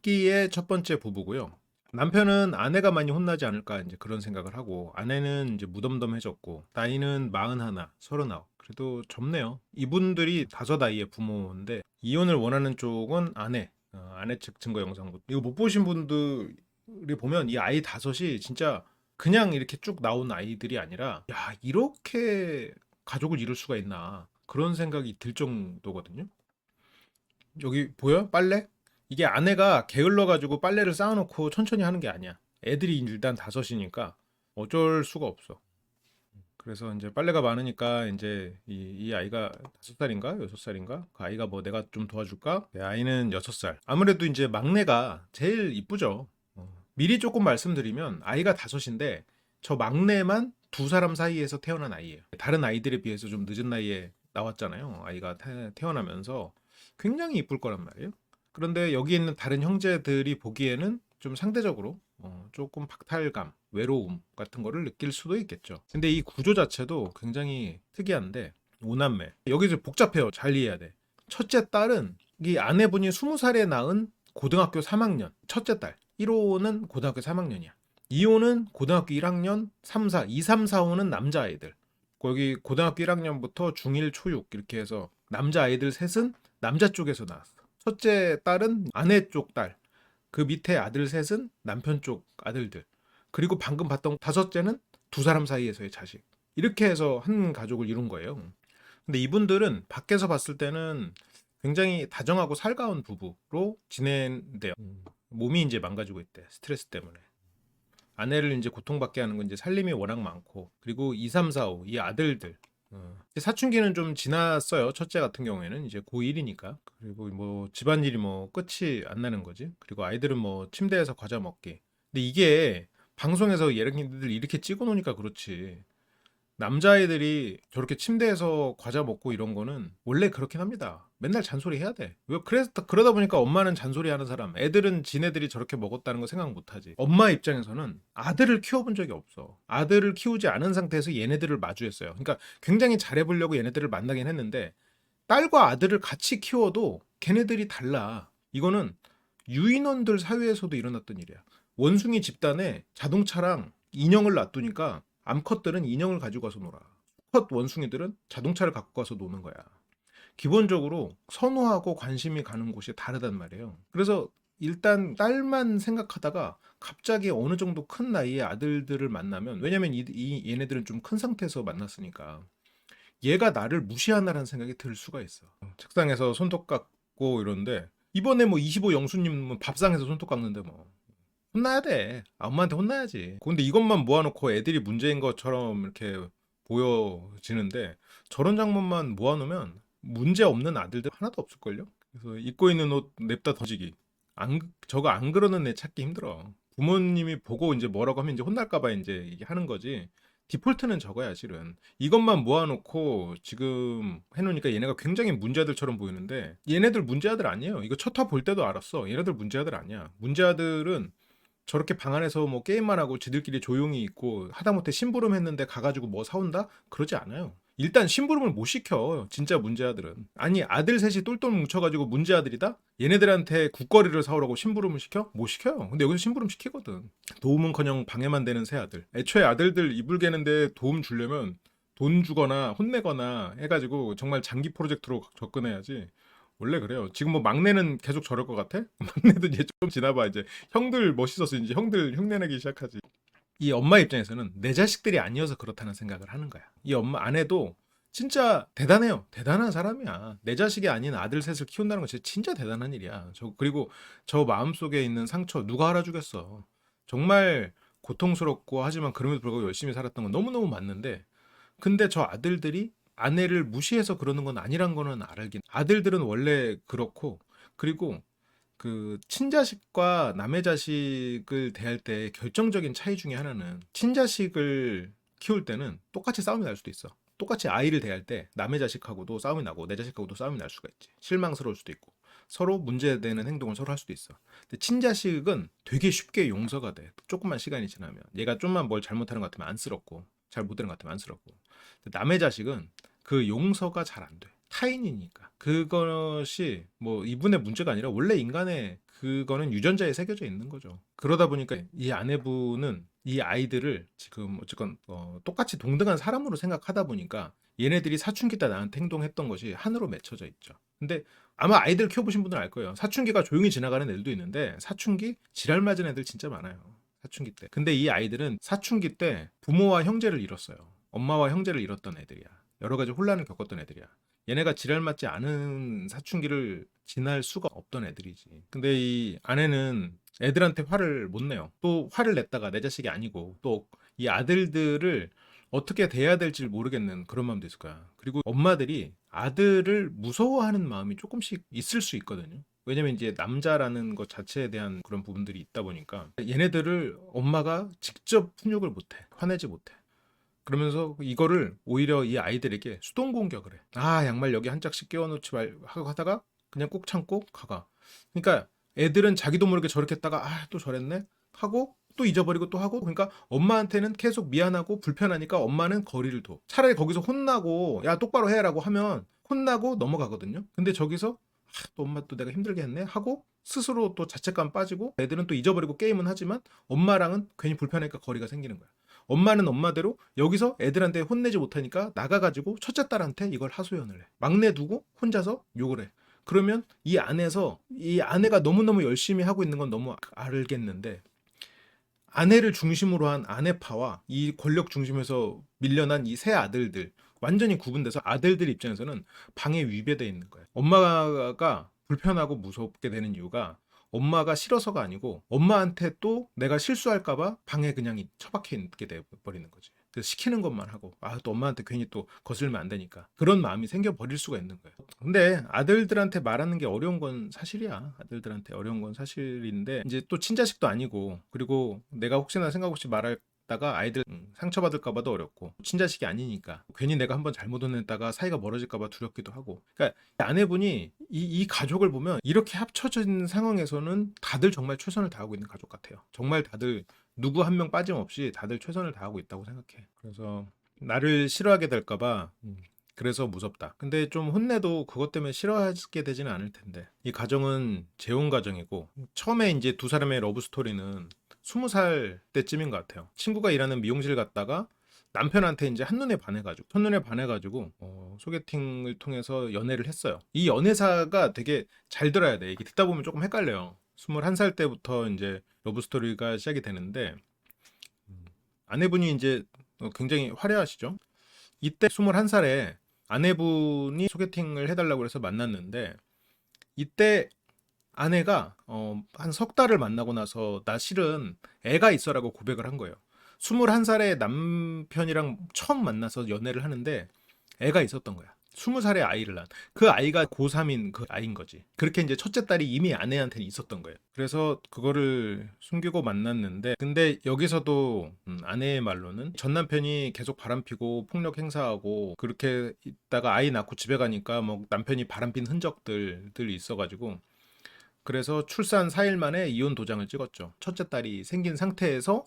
혼납기의 첫 번째 부부고요. 남편은 아내가 많이 혼나지 않을까 이제 그런 생각을 하고 아내는 이제 무덤덤해졌고 나이는 41, 39. 그래도 젊네요. 이분들이 다섯 아이의 부모인데 이혼을 원하는 쪽은 아내, 아내 측 증거 영상부. 이거 못 보신 분들이 보면 이 아이 다섯이 진짜 그냥 이렇게 쭉 나온 아이들이 아니라 야 이렇게 가족을 이룰 수가 있나 그런 생각이 들 정도거든요. 여기 보여? 빨래? 이게 아내가 게을러 가지고 빨래를 쌓아놓고 천천히 하는 게 아니야. 애들이 일단 다섯이니까 어쩔 수가 없어. 그래서 이제 빨래가 많으니까 이제 이 아이가 5살인가 6살인가 그 아이가 뭐 내가 좀 도와줄까? 내 아이는 6살. 아무래도 이제 막내가 제일 이쁘죠. 미리 조금 말씀드리면 아이가 다섯인데 저 막내만 두 사람 사이에서 태어난 아이예요. 다른 아이들에 비해서 좀 늦은 나이에 나왔잖아요. 아이가 태어나면서 굉장히 이쁠 거란 말이에요. 그런데 여기 있는 다른 형제들이 보기에는 좀 상대적으로 조금 박탈감, 외로움 같은 거를 느낄 수도 있겠죠. 근데 이 구조 자체도 굉장히 특이한데 오남매. 여기서 복잡해요. 잘 이해해야 돼. 첫째 딸은 이 아내분이 20살에 낳은 고등학교 3학년 첫째 딸. 1호는 고등학교 3학년이야. 2호는 고등학교 1학년 3, 4, 2, 3, 4호는 남자아이들. 거기 고등학교 1학년부터 중1, 초6 이렇게 해서 남자아이들 셋은 남자 쪽에서 나왔어. 첫째 딸은 아내 쪽 딸. 그 밑에 아들 셋은 남편 쪽 아들들. 그리고 방금 봤던 다섯째는 두 사람 사이에서의 자식. 이렇게 해서 한 가족을 이룬 거예요. 근데 이분들은 밖에서 봤을 때는 굉장히 다정하고 살가운 부부로 지낸대요. 몸이 이제 망가지고 있대. 스트레스 때문에. 아내를 이제 고통받게 하는 건 이제 살림이 워낙 많고 그리고 2, 3, 4, 5 이 아들들 사춘기는 좀 지났어요. 첫째 같은 경우에는 이제 고1이니까. 그리고 뭐 집안일이 뭐 끝이 안 나는 거지. 그리고 아이들은 뭐 침대에서 과자 먹기. 근데 이게 방송에서 얘네들 이렇게 찍어 놓으니까 그렇지. 남자애들이 저렇게 침대에서 과자 먹고 이런 거는 원래 그렇긴 합니다. 맨날 잔소리 해야 돼. 왜 그래서 그러다 보니까 엄마는 잔소리 하는 사람, 애들은 지네들이 저렇게 먹었다는 거 생각 못 하지. 엄마 입장에서는 아들을 키워본 적이 없어. 아들을 키우지 않은 상태에서 얘네들을 마주했어요. 그러니까 굉장히 잘해보려고 얘네들을 만나긴 했는데 딸과 아들을 같이 키워도 걔네들이 달라. 이거는 유인원들 사회에서도 일어났던 일이야. 원숭이 집단에 자동차랑 인형을 놔두니까 암컷들은 인형을 가지고 가서 놀아. 수컷 원숭이들은 자동차를 갖고 가서 노는 거야. 기본적으로 선호하고 관심이 가는 곳이 다르단 말이에요. 그래서 일단 딸만 생각하다가 갑자기 어느 정도 큰 나이에 아들들을 만나면 왜냐면 얘네들은 좀 큰 상태에서 만났으니까 얘가 나를 무시하나라는 생각이 들 수가 있어. 책상에서 손톱 깎고 이러는데 이번에 뭐 25 영수님은 밥상에서 손톱 깎는데 뭐 혼나야 돼. 엄마한테 혼나야지. 근데 이것만 모아놓고 애들이 문제인 것처럼 이렇게 보여지는데 저런 장면만 모아놓으면 문제 없는 아들들 하나도 없을걸요? 그래서 입고 있는 옷 냅다 던지기. 저거 안 그러는 애 찾기 힘들어. 부모님이 보고 이제 뭐라고 하면 이제 혼날까봐 이제 이게 하는 거지. 디폴트는 저거야, 실은. 이것만 모아놓고 지금 해놓으니까 얘네가 굉장히 문제아들처럼 보이는데 얘네들 문제아들 아니에요. 이거 첫 화 볼 때도 알았어. 얘네들 문제아들 아니야. 문제아들은 저렇게 방 안에서 뭐 게임만 하고 지들끼리 조용히 있고 하다못해 심부름 했는데 가가지고 뭐 사온다? 그러지 않아요. 일단 심부름을 못 시켜. 진짜 문제아들은. 아니 아들 셋이 똘똘 뭉쳐가지고 문제아들이다? 얘네들한테 국거리를 사오라고 심부름을 시켜? 못 시켜요. 근데 여기서 심부름 시키거든. 도움은커녕 방해만 되는 새 아들. 애초에 아들들 이불 개는데 도움 주려면 돈 주거나 혼내거나 해가지고 정말 장기 프로젝트로 접근해야지. 원래 그래요. 지금 뭐 막내는 계속 저럴 것 같아? 막내도 이제 좀 지나봐 이제 형들 멋있어서 이제 형들 흉내내기 시작하지. 이 엄마 입장에서는 내 자식들이 아니어서 그렇다는 생각을 하는 거야. 이 엄마 아내도 진짜 대단해요. 대단한 사람이야. 내 자식이 아닌 아들 셋을 키운다는 건 진짜 대단한 일이야. 그리고 저 마음속에 있는 상처 누가 알아주겠어. 정말 고통스럽고 하지만 그럼에도 불구하고 열심히 살았던 건 너무너무 맞는데 근데 저 아들들이 아내를 무시해서 그러는 건 아니란 거는 알긴. 아들들은 원래 그렇고 그리고 그 친자식과 남의 자식을 대할 때 결정적인 차이 중에 하나는 친자식을 키울 때는 똑같이 싸움이 날 수도 있어. 똑같이 아이를 대할 때 남의 자식하고도 싸움이 나고 내 자식하고도 싸움이 날 수가 있지. 실망스러울 수도 있고 서로 문제되는 행동을 서로 할 수도 있어. 근데 친자식은 되게 쉽게 용서가 돼. 조금만 시간이 지나면 얘가 좀만 뭘 잘못하는 것 같으면 안쓰럽고 잘 못되는 것 같으면 안쓰럽고 근데 남의 자식은 그 용서가 잘 안 돼. 타인이니까. 그것이 뭐 이분의 문제가 아니라 원래 인간의 그거는 유전자에 새겨져 있는 거죠. 그러다 보니까 이 아내분은 이 아이들을 지금 어쨌건 똑같이 동등한 사람으로 생각하다 보니까 얘네들이 사춘기 때 나한테 행동했던 것이 한으로 맺혀져 있죠. 근데 아마 아이들 키워보신 분들은 알 거예요. 사춘기가 조용히 지나가는 애들도 있는데 사춘기 지랄 맞은 애들 진짜 많아요. 사춘기 때. 근데 이 아이들은 사춘기 때 부모와 형제를 잃었어요. 엄마와 형제를 잃었던 애들이야. 여러 가지 혼란을 겪었던 애들이야. 얘네가 지랄 맞지 않은 사춘기를 지날 수가 없던 애들이지. 근데 이 아내는 애들한테 화를 못 내요. 또 화를 냈다가 내 자식이 아니고 또 이 아들들을 어떻게 대해야 될지 모르겠는 그런 마음도 있을 거야. 그리고 엄마들이 아들을 무서워하는 마음이 조금씩 있을 수 있거든요. 왜냐면 이제 남자라는 것 자체에 대한 그런 부분들이 있다 보니까 얘네들을 엄마가 직접 훈육을 못해. 화내지 못해. 그러면서 이거를 오히려 이 아이들에게 수동 공격을 해. 아, 양말 여기 한 짝씩 끼워놓지 말 하고 하다가 그냥 꾹 참고 가가. 그러니까 애들은 자기도 모르게 저렇게 했다가 아, 또 저랬네 하고 또 잊어버리고 또 하고. 그러니까 엄마한테는 계속 미안하고 불편하니까 엄마는 거리를 둬. 차라리 거기서 혼나고 야 똑바로 해라고 하면 혼나고 넘어가거든요. 근데 저기서 아, 또 엄마 또 내가 힘들게 했네 하고 스스로 또 자책감 빠지고 애들은 또 잊어버리고 게임은 하지만 엄마랑은 괜히 불편하니까 거리가 생기는 거야. 엄마는 엄마대로 여기서 애들한테 혼내지 못하니까 나가가지고 첫째 딸한테 이걸 하소연을 해. 막내 두고 혼자서 욕을 해. 그러면 이 안에서 이 아내가 너무너무 열심히 하고 있는 건 너무 알겠는데 아내를 중심으로 한 아내파와 이 권력 중심에서 밀려난 이 세 아들들 완전히 구분돼서 아들들 입장에서는 방에 위배돼 있는 거예요. 엄마가 불편하고 무섭게 되는 이유가 엄마가 싫어서가 아니고 엄마한테 또 내가 실수할까봐 방에 그냥 처박혀 있게 돼 버리는 거지. 그래서 시키는 것만 하고 아 또 엄마한테 괜히 또 거슬면 안 되니까 그런 마음이 생겨 버릴 수가 있는 거예요. 근데 아들들한테 말하는 게 어려운 건 사실이야. 아들들한테 어려운 건 사실인데 이제 또 친자식도 아니고 그리고 내가 혹시나 생각 없이 말했다가 아이들 상처받을까 봐도 어렵고 친자식이 아니니까 괜히 내가 한번 잘못 혼냈다가 사이가 멀어질까 봐 두렵기도 하고. 그러니까 아내분이 이 가족을 보면 이렇게 합쳐진 상황에서는 다들 정말 최선을 다하고 있는 가족 같아요. 정말 다들 누구 한 명 빠짐없이 다들 최선을 다하고 있다고 생각해. 그래서 나를 싫어하게 될까 봐 그래서 무섭다. 근데 좀 혼내도 그것 때문에 싫어하게 되지는 않을 텐데. 이 가정은 재혼 가정이고 처음에 이제 두 사람의 러브 스토리는 20살 때쯤인 것 같아요. 친구가 일하는 미용실 갔다가 남편한테 이제 한눈에 반해가지고 첫눈에 반해가지고 소개팅을 통해서 연애를 했어요. 이 연애사가 되게 잘 들어야 돼. 이게 듣다 보면 조금 헷갈려요. 21살 때부터 이제 러브 스토리가 시작이 되는데 아내분이 이제 굉장히 화려하시죠. 이때 21살에 아내분이 소개팅을 해달라고 해서 만났는데 이때 아내가 한 석 달을 만나고 나서 나 실은 애가 있어라고 고백을 한 거예요. 21살에 남편이랑 처음 만나서 연애를 하는데 애가 있었던 거야. 20살에 아이를 낳은. 그 아이가 고3인 그 아이인 거지. 그렇게 이제 첫째 딸이 이미 아내한테는 있었던 거예요. 그래서 그거를 숨기고 만났는데 근데 여기서도 아내의 말로는 전 남편이 계속 바람피고 폭력 행사하고 그렇게 있다가 아이 낳고 집에 가니까 뭐 남편이 바람핀 흔적들이 있어가지고 그래서 출산 4일 만에 이혼 도장을 찍었죠. 첫째 딸이 생긴 상태에서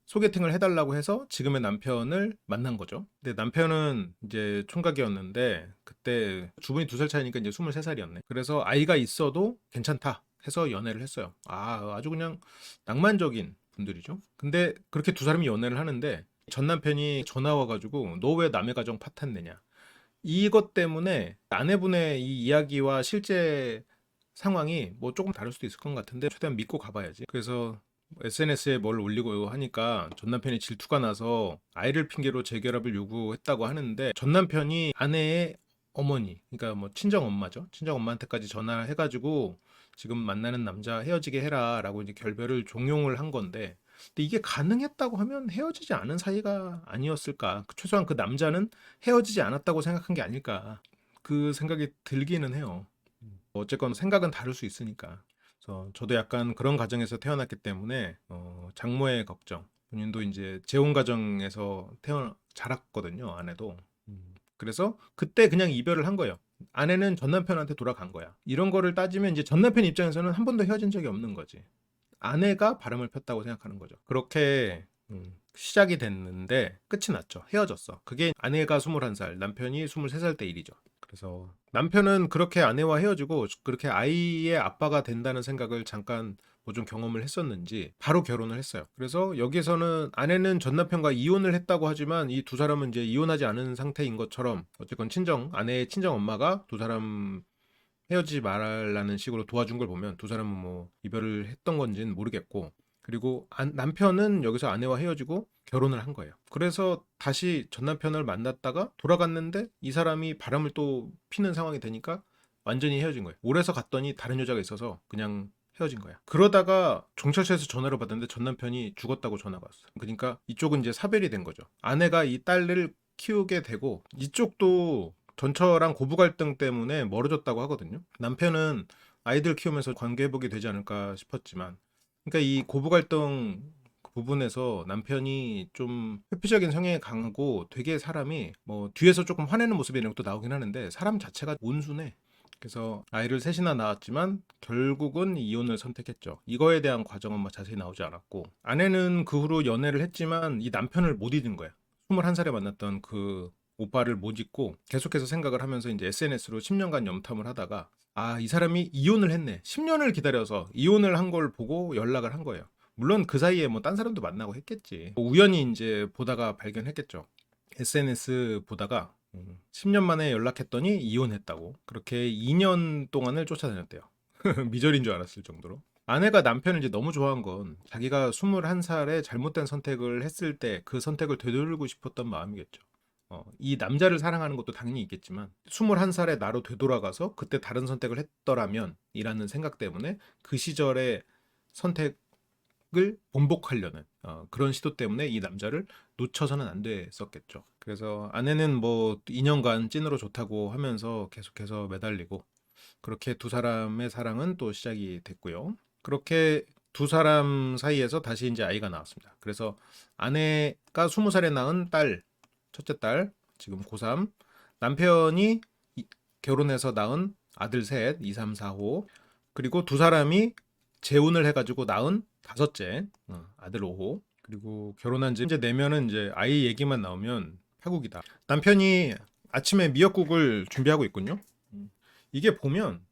소개팅을 해달라고 해서 지금의 남편을 만난 거죠. 근데 남편은 이제 총각이었는데 그때 주분이 2살 차이니까 이제 23살이었네. 그래서 아이가 있어도 괜찮다 해서 연애를 했어요. 아주 그냥 낭만적인 분들이죠. 근데 그렇게 두 사람이 연애를 하는데 전 남편이 전화 와가지고 너 왜 남의 가정 파탄내냐. 이것 때문에 아내분의 이 이야기와 실제 상황이 뭐 조금 다를 수도 있을 것 같은데 최대한 믿고 가봐야지. 그래서 SNS에 뭘 올리고 하니까 전 남편이 질투가 나서 아이를 핑계로 재결합을 요구했다고 하는데 전 남편이 아내의 어머니, 그러니까 뭐 친정 엄마죠. 친정 엄마한테까지 전화해가지고 지금 만나는 남자 헤어지게 해라라고 이제 결별을 종용을 한 건데, 근데 이게 가능했다고 하면 헤어지지 않은 사이가 아니었을까? 최소한 그 남자는 헤어지지 않았다고 생각한 게 아닐까? 그 생각이 들기는 해요. 어쨌건 생각은 다를 수 있으니까. 그래서 저도 약간 그런 가정에서 태어났기 때문에 장모의 걱정. 본인도 이제 재혼 가정에서 태어 자랐거든요. 아내도. 그래서 그때 그냥 이별을 한 거예요. 아내는 전 남편한테 돌아간 거야. 이런 거를 따지면 이제 전 남편 입장에서는 한 번도 헤어진 적이 없는 거지. 아내가 바람을 폈다고 생각하는 거죠. 그렇게 시작이 됐는데 끝이 났죠. 헤어졌어. 그게 아내가 21살, 남편이 23살 때 일이죠. 그래서 남편은 그렇게 아내와 헤어지고 그렇게 아이의 아빠가 된다는 생각을 잠깐 뭐 좀 경험을 했었는지 바로 결혼을 했어요. 그래서 여기에서는 아내는 전 남편과 이혼을 했다고 하지만 이 두 사람은 이제 이혼하지 않은 상태인 것처럼 어쨌건 아내의 친정 엄마가 두 사람 헤어지지 말라는 식으로 도와준 걸 보면 두 사람은 뭐 이별을 했던 건지는 모르겠고, 그리고 남편은 여기서 아내와 헤어지고 결혼을 한 거예요. 그래서 다시 전 남편을 만났다가 돌아갔는데 이 사람이 바람을 또 피는 상황이 되니까 완전히 헤어진 거예요. 오래서 갔더니 다른 여자가 있어서 그냥 헤어진 거야. 그러다가 경찰서에서 전화를 받았는데 전 남편이 죽었다고 전화가 왔어. 그러니까 이쪽은 이제 사별이 된 거죠. 아내가 이 딸을 키우게 되고 이쪽도 전처랑 고부 갈등 때문에 멀어졌다고 하거든요. 남편은 아이들 키우면서 관계 회복이 되지 않을까 싶었지만, 그러니까 이 고부 갈등 부분에서 남편이 좀 회피적인 성향이 강하고 되게 사람이 뭐 뒤에서 조금 화내는 모습이 이런 것도 나오긴 하는데 사람 자체가 온순해. 그래서 아이를 셋이나 낳았지만 결국은 이혼을 선택했죠. 이거에 대한 과정은 뭐 자세히 나오지 않았고, 아내는 그 후로 연애를 했지만 이 남편을 못 잊은 거야. 21살에 만났던 그 오빠를 못 잊고 계속해서 생각을 하면서 이제 SNS로 10년간 염탐을 하다가 아, 이 사람이 이혼을 했네. 10년을 기다려서 이혼을 한 걸 보고 연락을 한 거예요. 물론 그 사이에 뭐 딴 사람도 만나고 했겠지. 뭐 우연히 이제 보다가 발견했겠죠. SNS 보다가 10년 만에 연락했더니 이혼했다고. 그렇게 2년 동안을 쫓아다녔대요. 미절인 줄 알았을 정도로. 아내가 남편을 이제 너무 좋아한 건 자기가 21살에 잘못된 선택을 했을 때 그 선택을 되돌리고 싶었던 마음이겠죠. 이 남자를 사랑하는 것도 당연히 있겠지만 21살에 나로 되돌아가서 그때 다른 선택을 했더라면 이라는 생각 때문에 그 시절의 선택을 번복하려는 그런 시도 때문에 이 남자를 놓쳐서는 안 됐었겠죠. 그래서 아내는 뭐 2년간 찐으로 좋다고 하면서 계속해서 매달리고, 그렇게 두 사람의 사랑은 또 시작이 됐고요. 그렇게 두 사람 사이에서 다시 이제 아이가 나왔습니다. 그래서 아내가 20살에 낳은 딸, 첫째 딸, 지금 고3, 남편이 결혼해서 낳은 아들 셋, 2, 3, 4호, 그리고 두 사람이 재혼을 해가지고 낳은 다섯째, 아들 5호, 그리고 결혼한 지 이제 내면은 이제 아이 얘기만 나오면 파국이다. 남편이 아침에 미역국을 준비하고 있군요. 이게 보면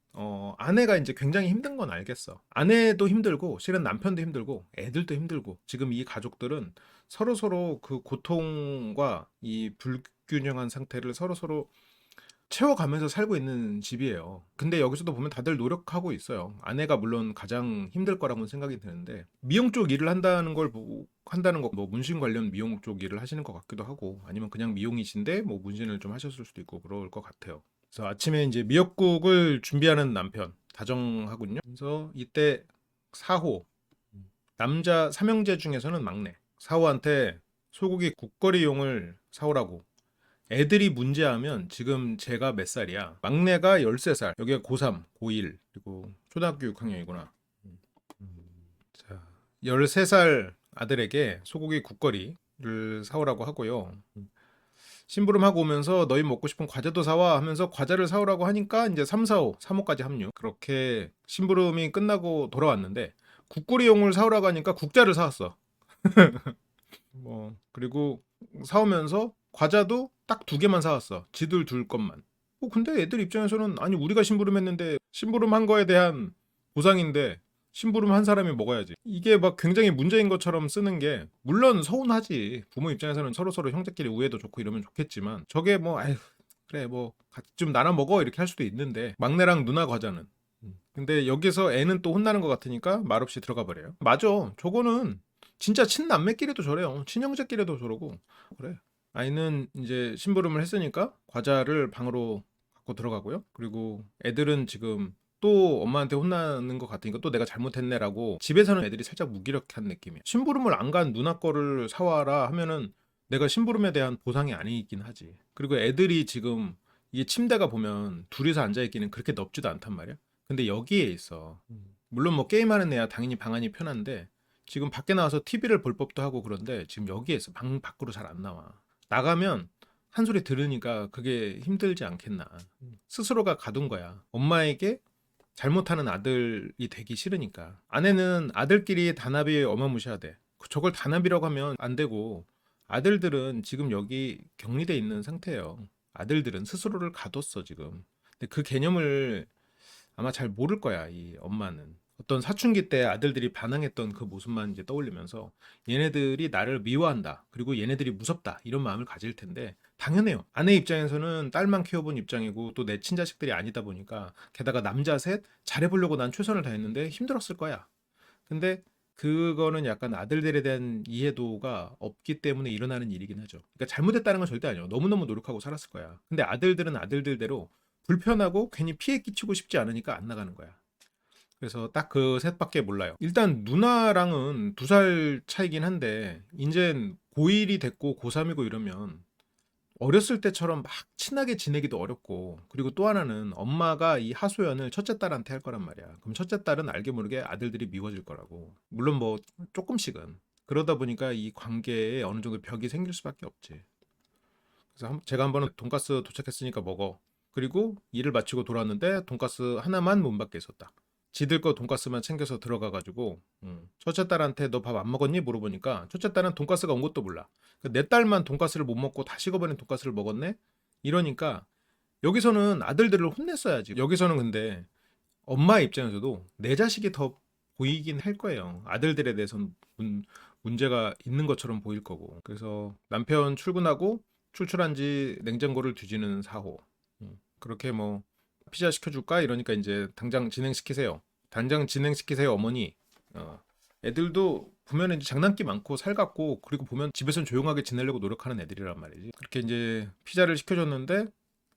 아내가 이제 굉장히 힘든 건 알겠어. 아내도 힘들고 실은 남편도 힘들고 애들도 힘들고 지금 이 가족들은 서로서로 그 고통과 이 불균형한 상태를 서로서로 채워가면서 살고 있는 집이에요. 근데 여기서도 보면 다들 노력하고 있어요. 아내가 물론 가장 힘들 거라고는 생각이 드는데 미용 쪽 일을 한다는 거 뭐 문신 관련 미용 쪽 일을 하시는 것 같기도 하고, 아니면 그냥 미용이신데 뭐 문신을 좀 하셨을 수도 있고 그럴 것 같아요. 그래서 아침에 이제 미역국을 준비하는 남편 다정하군요. 그래서 이때 사호, 남자 삼형제 중에서는 막내 사호한테 소고기 국거리용을 사오라고. 애들이 문제하면 지금 제가 몇 살이야? 막내가 13살, 여기가 고3, 고1, 그리고 초등학교 6학년이구나. 자, 13살 아들에게 소고기 국거리를 사오라고 하고요. 심부름하고 오면서 너희 먹고 싶은 과자도 사와 하면서 과자를 사오라고 하니까 이제 3, 4호, 3호까지 합류. 그렇게 심부름이 끝나고 돌아왔는데 국거리용을 사오라고 하니까 국자를 사왔어. 뭐 그리고 사오면서 과자도 딱 2개만 사왔어. 지들 둘 것만. 근데 애들 입장에서는 아니 우리가 심부름했는데 심부름한 거에 대한 보상인데 심부름한 사람이 먹어야지. 이게 막 굉장히 문제인 것처럼 쓰는 게 물론 서운하지. 부모 입장에서는 서로서로 형제끼리 우애도 좋고 이러면 좋겠지만 저게 뭐 아휴 그래 뭐 같이 좀 나눠 먹어 이렇게 할 수도 있는데 막내랑 누나 과자는. 근데 여기서 애는 또 혼나는 것 같으니까 말없이 들어가 버려요. 맞아. 저거는 진짜 친남매끼리도 저래요. 친형제끼리도 저러고 그래. 아이는 이제 심부름을 했으니까 과자를 방으로 갖고 들어가고요. 그리고 애들은 지금 또 엄마한테 혼나는 것 같으니까 또 내가 잘못했네라고 집에서는 애들이 살짝 무기력한 느낌이에요. 심부름을 안 간 누나 거를 사와라 하면은 내가 심부름에 대한 보상이 아니긴 하지. 그리고 애들이 지금 이게 침대가 보면 둘이서 앉아있기는 그렇게 넓지도 않단 말이야. 근데 여기에 있어. 물론 뭐 게임하는 애야 당연히 방안이 편한데 지금 밖에 나와서 TV를 볼 법도 하고 그런데 지금 여기에 있어. 방 밖으로 잘 안 나와. 나가면 한 소리 들으니까 그게 힘들지 않겠나. 스스로가 가둔 거야. 엄마에게 잘못하는 아들이 되기 싫으니까. 아내는 아들끼리 단합이 어마무시하대. 저걸 단합이라고 하면 안 되고 아들들은 지금 여기 격리돼 있는 상태예요. 아들들은 스스로를 가뒀어 지금. 근데 그 개념을 아마 잘 모를 거야 이 엄마는. 어떤 사춘기 때 아들들이 반항했던 그 모습만 이제 떠올리면서 얘네들이 나를 미워한다. 그리고 얘네들이 무섭다. 이런 마음을 가질 텐데 당연해요. 아내 입장에서는 딸만 키워본 입장이고 또 내 친자식들이 아니다 보니까 게다가 남자 셋 잘해보려고 난 최선을 다했는데 힘들었을 거야. 근데 그거는 약간 아들들에 대한 이해도가 없기 때문에 일어나는 일이긴 하죠. 그러니까 잘못했다는 건 절대 아니에요. 너무너무 노력하고 살았을 거야. 근데 아들들은 아들들대로 불편하고 괜히 피해 끼치고 싶지 않으니까 안 나가는 거야. 그래서 딱 그 셋밖에 몰라요. 일단 누나랑은 2살 차이긴 한데 이젠 고1이 됐고 고3이고 이러면 어렸을 때처럼 막 친하게 지내기도 어렵고, 그리고 또 하나는 엄마가 이 하소연을 첫째 딸한테 할 거란 말이야. 그럼 첫째 딸은 알게 모르게 아들들이 미워질 거라고. 물론 뭐 조금씩은. 그러다 보니까 이 관계에 어느 정도 벽이 생길 수밖에 없지. 그래서 제가 한 번은 돈가스 도착했으니까 먹어. 그리고 일을 마치고 돌아왔는데 돈가스 하나만 못 받게 있었다. 지들 거 돈가스만 챙겨서 들어가가지고 첫째 딸한테 너 밥 안 먹었니? 물어보니까 첫째 딸은 돈가스가 온 것도 몰라. 내 딸만 돈가스를 못 먹고 다 식어버린 돈가스를 먹었네? 이러니까 여기서는 아들들을 혼냈어야지. 여기서는 근데 엄마 입장에서도 내 자식이 더 보이긴 할 거예요. 아들들에 대해서는 문제가 있는 것처럼 보일 거고. 그래서 남편 출근하고 출출한 지 냉장고를 뒤지는 사호. 그렇게 뭐 피자 시켜줄까? 이러니까 이제 당장 진행시키세요. 당장 진행시키세요, 어머니. 애들도 보면 이제 장난기 많고 살갑고, 그리고 보면 집에선 조용하게 지내려고 노력하는 애들이란 말이지. 그렇게 이제 피자를 시켜줬는데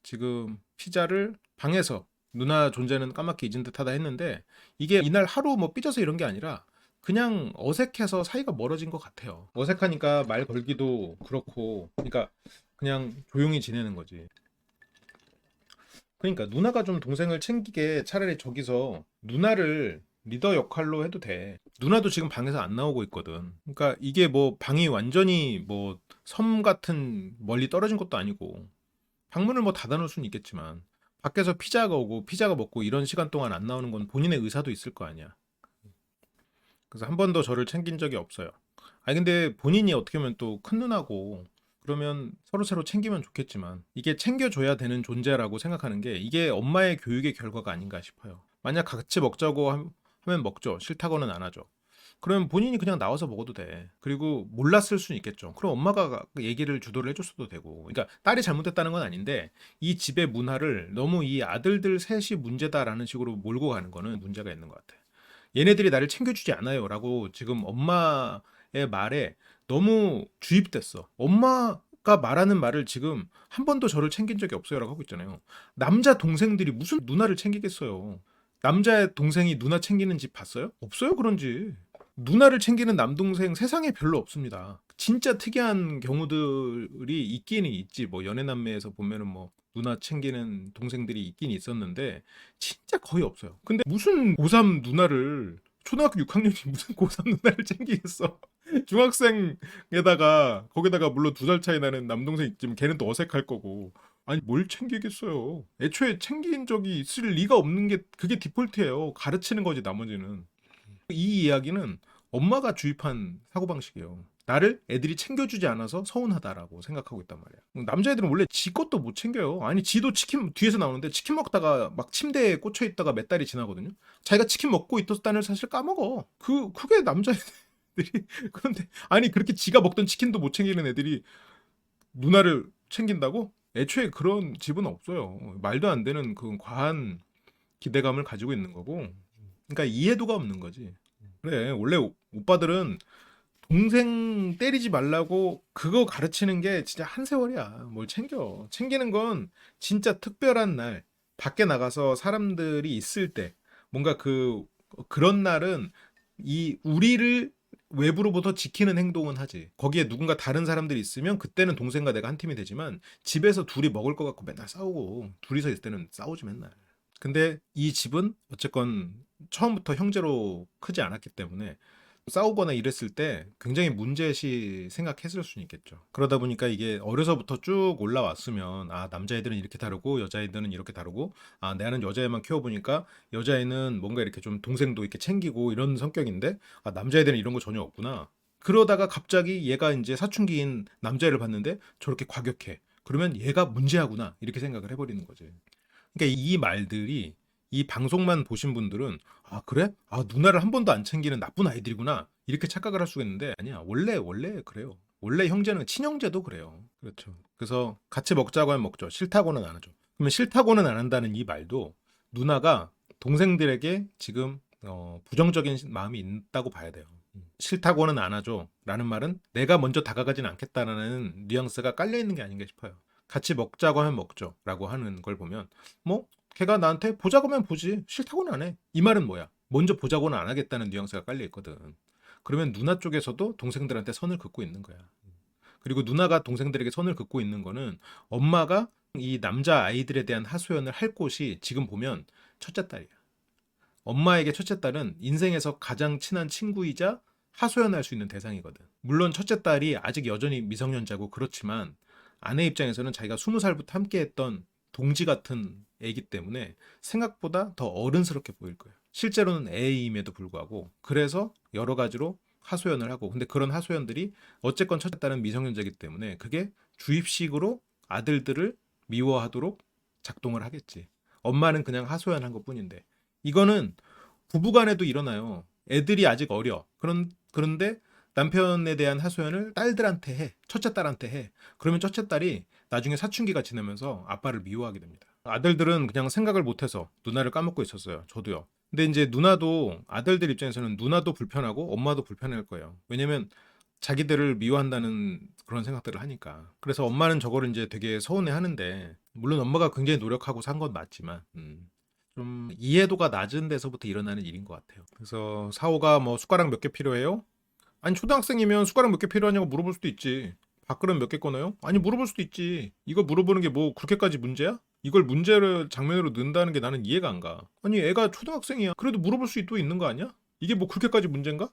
지금 피자를 방에서 누나 존재는 까맣게 잊은 듯하다 했는데 이게 이날 하루 뭐 삐져서 이런 게 아니라 그냥 어색해서 사이가 멀어진 것 같아요. 어색하니까 말 걸기도 그렇고, 그러니까 그냥 조용히 지내는 거지. 그러니까 누나가 좀 동생을 챙기게 차라리 저기서 누나를 리더 역할로 해도 돼. 누나도 지금 방에서 안 나오고 있거든. 그러니까 이게 뭐 방이 완전히 뭐 섬 같은 멀리 떨어진 것도 아니고 방문을 뭐 닫아놓을 수는 있겠지만 밖에서 피자가 오고 피자가 먹고 이런 시간 동안 안 나오는 건 본인의 의사도 있을 거 아니야. 그래서 한 번도 저를 챙긴 적이 없어요. 아니 근데 본인이 어떻게 보면 또 큰 누나고 그러면 서로 챙기면 좋겠지만 이게 챙겨줘야 되는 존재라고 생각하는 게 이게 엄마의 교육의 결과가 아닌가 싶어요. 만약 같이 먹자고 하면 먹죠. 싫다고는 안 하죠. 그러면 본인이 그냥 나와서 먹어도 돼. 그리고 몰랐을 수는 있겠죠. 그럼 엄마가 그 얘기를 주도를 해줬어도 되고. 그러니까 딸이 잘못했다는 건 아닌데 이 집의 문화를 너무 이 아들들 셋이 문제다라는 식으로 몰고 가는 거는 문제가 있는 것 같아. 얘네들이 나를 챙겨주지 않아요라고 지금 엄마의 말에 너무 주입됐어. 엄마가 말하는 말을 지금 한 번도 저를 챙긴 적이 없어요라고 하고 있잖아요. 남자 동생들이 무슨 누나를 챙기겠어요. 남자의 동생이 누나 챙기는 집 봤어요? 없어요 그런 집. 누나를 챙기는 남동생 세상에 별로 없습니다. 진짜 특이한 경우들이 있기는 있지. 뭐 연애남매에서 보면은 뭐 누나 챙기는 동생들이 있긴 있었는데 진짜 거의 없어요. 근데 무슨 고3 누나를 초등학교 6학년이 무슨 고3 누나를 챙기겠어. 중학생에다가 거기다가 물론 2살 차이 나는 남동생 있지만 걔는 또 어색할 거고. 아니 뭘 챙기겠어요. 애초에 챙긴 적이 있을 리가 없는 게 그게 디폴트예요. 가르치는 거지 나머지는. 이 이야기는 엄마가 주입한 사고방식이에요. 나를 애들이 챙겨주지 않아서 서운하다라고 생각하고 있단 말이야. 남자애들은 원래 지 것도 못 챙겨요. 아니 지도 치킨 뒤에서 나오는데 치킨 먹다가 막 침대에 꽂혀 있다가 몇 달이 지나거든요. 자기가 치킨 먹고 있었다는 사실 까먹어. 그게 남자애들이 그런데 아니 그렇게 지가 먹던 치킨도 못 챙기는 애들이 누나를 챙긴다고? 애초에 그런 집은 없어요. 말도 안 되는 그 과한 기대감을 가지고 있는 거고. 그러니까 이해도가 없는 거지. 그래, 원래 오빠들은 동생 때리지 말라고 그거 가르치는 게 진짜 한 세월이야. 뭘 챙겨. 챙기는 건 진짜 특별한 날, 밖에 나가서 사람들이 있을 때, 뭔가 그런 날은 이 우리를 외부로부터 지키는 행동은 하지. 거기에 누군가 다른 사람들이 있으면 그때는 동생과 내가 한 팀이 되지만 집에서 둘이 먹을 것 같고 맨날 싸우고 둘이서 있을 때는 싸우지 맨날. 근데 이 집은 어쨌건 처음부터 형제로 크지 않았기 때문에 싸우거나 이랬을 때 굉장히 문제시 생각했을 수는 있겠죠. 그러다 보니까 이게 어려서부터 쭉 올라왔으면 아 남자애들은 이렇게 다르고 여자애들은 이렇게 다르고 아 내는 여자애만 키워보니까 여자애는 뭔가 이렇게 좀 동생도 이렇게 챙기고 이런 성격인데 아 남자애들은 이런 거 전혀 없구나. 그러다가 갑자기 얘가 이제 사춘기인 남자애를 봤는데 저렇게 과격해. 그러면 얘가 문제하구나 이렇게 생각을 해버리는 거지. 그러니까 이 말들이 이 방송만 보신 분들은 아 그래? 아 누나를 한 번도 안 챙기는 나쁜 아이들이구나 이렇게 착각을 할 수가 있는데 아니야. 원래 그래요. 원래 형제는 친형제도 그래요. 그렇죠. 그래서 같이 먹자고 하면 먹죠. 싫다고는 안 하죠. 그러면 싫다고는 안 한다는 이 말도 누나가 동생들에게 지금 부정적인 마음이 있다고 봐야 돼요. 싫다고는 안 하죠. 라는 말은 내가 먼저 다가가진 않겠다라는 뉘앙스가 깔려 있는 게 아닌가 싶어요. 같이 먹자고 하면 먹죠. 라고 하는 걸 보면 뭐 걔가 나한테 보자고 하면 보지 싫다고는 안 해. 이 말은 뭐야? 먼저 보자고는 안 하겠다는 뉘앙스가 깔려 있거든. 그러면 누나 쪽에서도 동생들한테 선을 긋고 있는 거야. 그리고 누나가 동생들에게 선을 긋고 있는 거는 엄마가 이 남자 아이들에 대한 하소연을 할 곳이 지금 보면 첫째 딸이야. 엄마에게 첫째 딸은 인생에서 가장 친한 친구이자 하소연할 수 있는 대상이거든. 물론 첫째 딸이 아직 여전히 미성년자고 그렇지만 아내 입장에서는 자기가 20살부터 함께했던 동지 같은 애기 때문에 생각보다 더 어른스럽게 보일 거예요. 실제로는 애임에도 불구하고 그래서 여러 가지로 하소연을 하고 근데 그런 하소연들이 어쨌건 첫째 딸은 미성년자이기 때문에 그게 주입식으로 아들들을 미워하도록 작동을 하겠지. 엄마는 그냥 하소연한 것뿐인데 이거는 부부간에도 일어나요. 애들이 아직 어려. 그런데 남편에 대한 하소연을 딸들한테 해. 첫째 딸한테 해. 그러면 첫째 딸이 나중에 사춘기가 지나면서 아빠를 미워하게 됩니다. 아들들은 그냥 생각을 못해서 누나를 까먹고 있었어요. 저도요. 근데 이제 누나도 아들들 입장에서는 누나도 불편하고 엄마도 불편할 거예요. 왜냐면 자기들을 미워한다는 그런 생각들을 하니까. 그래서 엄마는 저거를 이제 되게 서운해 하는데, 물론 엄마가 굉장히 노력하고 산 건 맞지만, 좀 이해도가 낮은 데서부터 일어나는 일인 것 같아요. 그래서 사오가 뭐 숟가락 몇 개 필요해요? 아니 초등학생이면 숟가락 몇 개 필요하냐고 물어볼 수도 있지. 밥그릇 몇 개 꺼내요? 아니 물어볼 수도 있지. 이거 물어보는 게 뭐 그렇게까지 문제야? 이걸 문제를 장면으로 넣는다는 게 나는 이해가 안 가. 아니 애가 초등학생이야. 그래도 물어볼 수도 있는 거 아니야? 이게 뭐 그렇게까지 문제인가?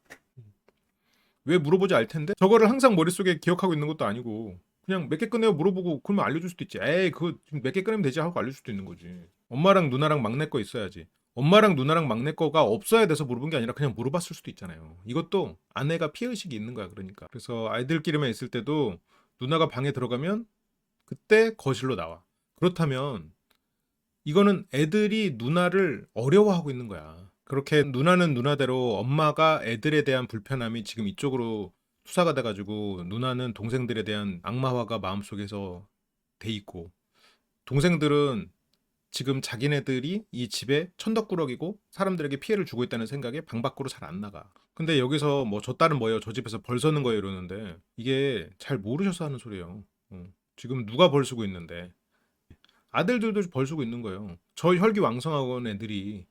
왜 물어보지 알 텐데? 저거를 항상 머릿속에 기억하고 있는 것도 아니고 그냥 몇 개 꺼내요 물어보고 그러면 알려줄 수도 있지. 에이 그거 몇 개 꺼내면 되지 하고 알려줄 수도 있는 거지. 엄마랑 누나랑 막내 거 있어야지. 엄마랑 누나랑 막내 거가 없어야 돼서 물어본 게 아니라 그냥 물어봤을 수도 있잖아요. 이것도 아내가 피해의식이 있는 거야 그러니까. 그래서 아이들끼리만 있을 때도 누나가 방에 들어가면 그때 거실로 나와. 그렇다면 이거는 애들이 누나를 어려워하고 있는 거야. 그렇게 누나는 누나대로 엄마가 애들에 대한 불편함이 지금 이쪽으로 투사가 돼가지고 누나는 동생들에 대한 악마화가 마음속에서 돼 있고 동생들은 지금 자기네들이 이 집에 천덕꾸러기고 사람들에게 피해를 주고 있다는 생각에 방 밖으로 잘 안 나가. 근데 여기서 뭐 저 딸은 뭐예요? 저 집에서 벌 서는 거예요 이러는데 이게 잘 모르셔서 하는 소리예요. 지금 누가 벌 쓰고 있는데 아들들도 벌 쓰고 있는 거예요. 저 혈기왕성하고 애들이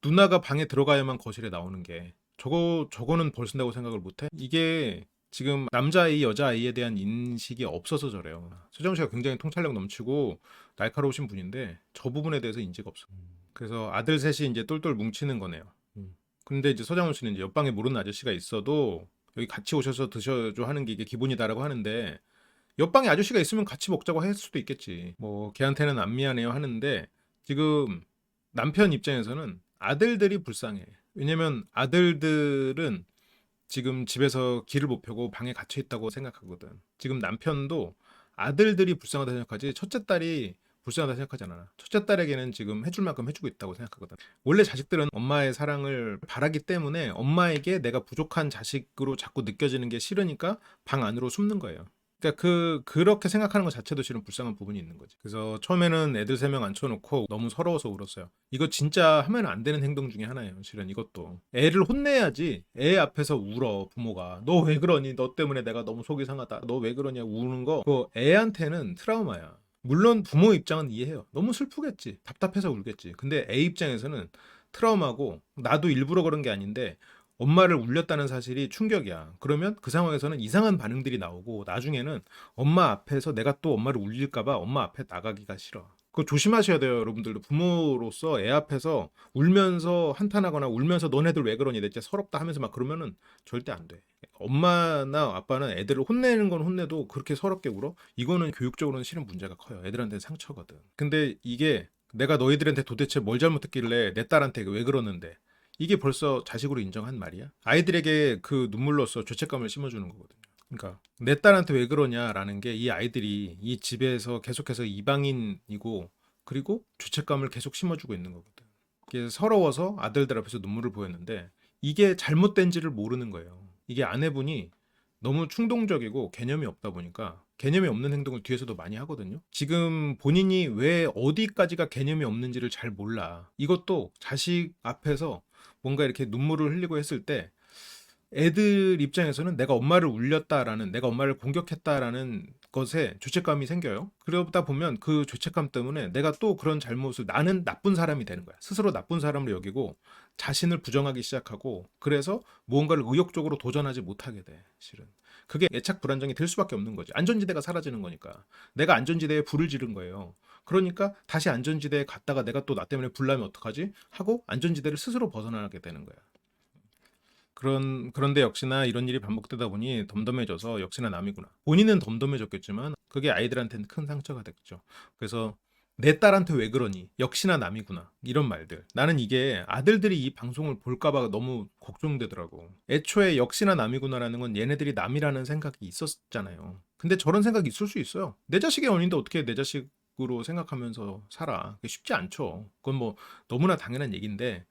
누나가 방에 들어가야만 거실에 나오는 게 저거는 벌 쓴다고 생각을 못해? 이게 지금 남자아이 여자아이에 대한 인식이 없어서 저래요. 서정 씨가 굉장히 통찰력 넘치고 날카로우신 분인데 저 부분에 대해서 인지가 없어. 그래서 아들 셋이 이제 똘똘 뭉치는 거네요. 근데 이제 서장훈 씨는 이제 옆방에 모르는 아저씨가 있어도 여기 같이 오셔서 드셔줘 하는 게 이게 기본이다라고 하는데 옆방에 아저씨가 있으면 같이 먹자고 할 수도 있겠지. 뭐 걔한테는 안 미안해요 하는데 지금 남편 입장에서는 아들들이 불쌍해. 왜냐면 아들들은 지금 집에서 길을 못 펴고 방에 갇혀 있다고 생각하거든. 지금 남편도 아들들이 불쌍하다 생각하지 첫째 딸이 불쌍하다 생각하잖아. 첫째 딸에게는 지금 해줄 만큼 해주고 있다고 생각하거든. 원래 자식들은 엄마의 사랑을 바라기 때문에 엄마에게 내가 부족한 자식으로 자꾸 느껴지는 게 싫으니까 방 안으로 숨는 거예요. 그러니까 그렇게 생각하는 것 자체도 실은 불쌍한 부분이 있는 거지. 그래서 처음에는 애들 3명 앉혀놓고 너무 서러워서 울었어요. 이거 진짜 하면 안 되는 행동 중에 하나예요. 실은 이것도 애를 혼내야지. 애 앞에서 울어 부모가 너 왜 그러니? 너 때문에 내가 너무 속이 상하다. 너 왜 그러냐 우는 거. 그 애한테는 트라우마야. 물론 부모 입장은 이해해요. 너무 슬프겠지. 답답해서 울겠지. 근데 애 입장에서는 트라우마고 나도 일부러 그런 게 아닌데 엄마를 울렸다는 사실이 충격이야. 그러면 그 상황에서는 이상한 반응들이 나오고 나중에는 엄마 앞에서 내가 또 엄마를 울릴까봐 엄마 앞에 나가기가 싫어. 그거 조심하셔야 돼요, 여러분들도. 부모로서 애 앞에서 울면서 한탄하거나 울면서 너네들 왜 그러니? 내 진짜 서럽다 하면서 막 그러면은 절대 안 돼. 엄마나 아빠는 애들을 혼내는 건 혼내도 그렇게 서럽게 울어? 이거는 교육적으로는 실은 문제가 커요. 애들한테는 상처거든. 근데 이게 내가 너희들한테 도대체 뭘 잘못했길래 내 딸한테 왜 그러는데 이게 벌써 자식으로 인정한 말이야? 아이들에게 그 눈물로써 죄책감을 심어주는 거거든요. 그러니까 내 딸한테 왜 그러냐라는 게 이 아이들이 이 집에서 계속해서 이방인이고 그리고 죄책감을 계속 심어주고 있는 거거든. 이게 서러워서 아들들 앞에서 눈물을 보였는데 이게 잘못된지를 모르는 거예요. 이게 아내분이 너무 충동적이고 개념이 없다 보니까 개념이 없는 행동을 뒤에서도 많이 하거든요. 지금 본인이 왜 어디까지가 개념이 없는지를 잘 몰라. 이것도 자식 앞에서 뭔가 이렇게 눈물을 흘리고 했을 때 애들 입장에서는 내가 엄마를 울렸다라는, 내가 엄마를 공격했다라는 것에 죄책감이 생겨요. 그러다 보면 그 죄책감 때문에 내가 또 그런 잘못을, 나는 나쁜 사람이 되는 거야. 스스로 나쁜 사람으로 여기고 자신을 부정하기 시작하고, 그래서 무언가를 의욕적으로 도전하지 못하게 돼, 실은. 그게 애착 불안정이 될 수밖에 없는 거지. 안전지대가 사라지는 거니까. 내가 안전지대에 불을 지른 거예요. 그러니까 다시 안전지대에 갔다가 내가 또 나 때문에 불나면 어떡하지? 하고 안전지대를 스스로 벗어나게 되는 거야. 그런데 역시나 이런 일이 반복되다 보니 덤덤해져서 역시나 남이구나. 본인은 덤덤해졌겠지만 그게 아이들한테는 큰 상처가 됐죠. 그래서 내 딸한테 왜 그러니? 역시나 남이구나. 이런 말들. 나는 이게 아들들이 이 방송을 볼까봐 너무 걱정되더라고. 애초에 역시나 남이구나라는 건 얘네들이 남이라는 생각이 있었잖아요. 근데 저런 생각이 있을 수 있어요. 내 자식의 언인데 어떻게 내 자식으로 생각하면서 살아. 그게 쉽지 않죠. 그건 뭐 너무나 당연한 얘기인데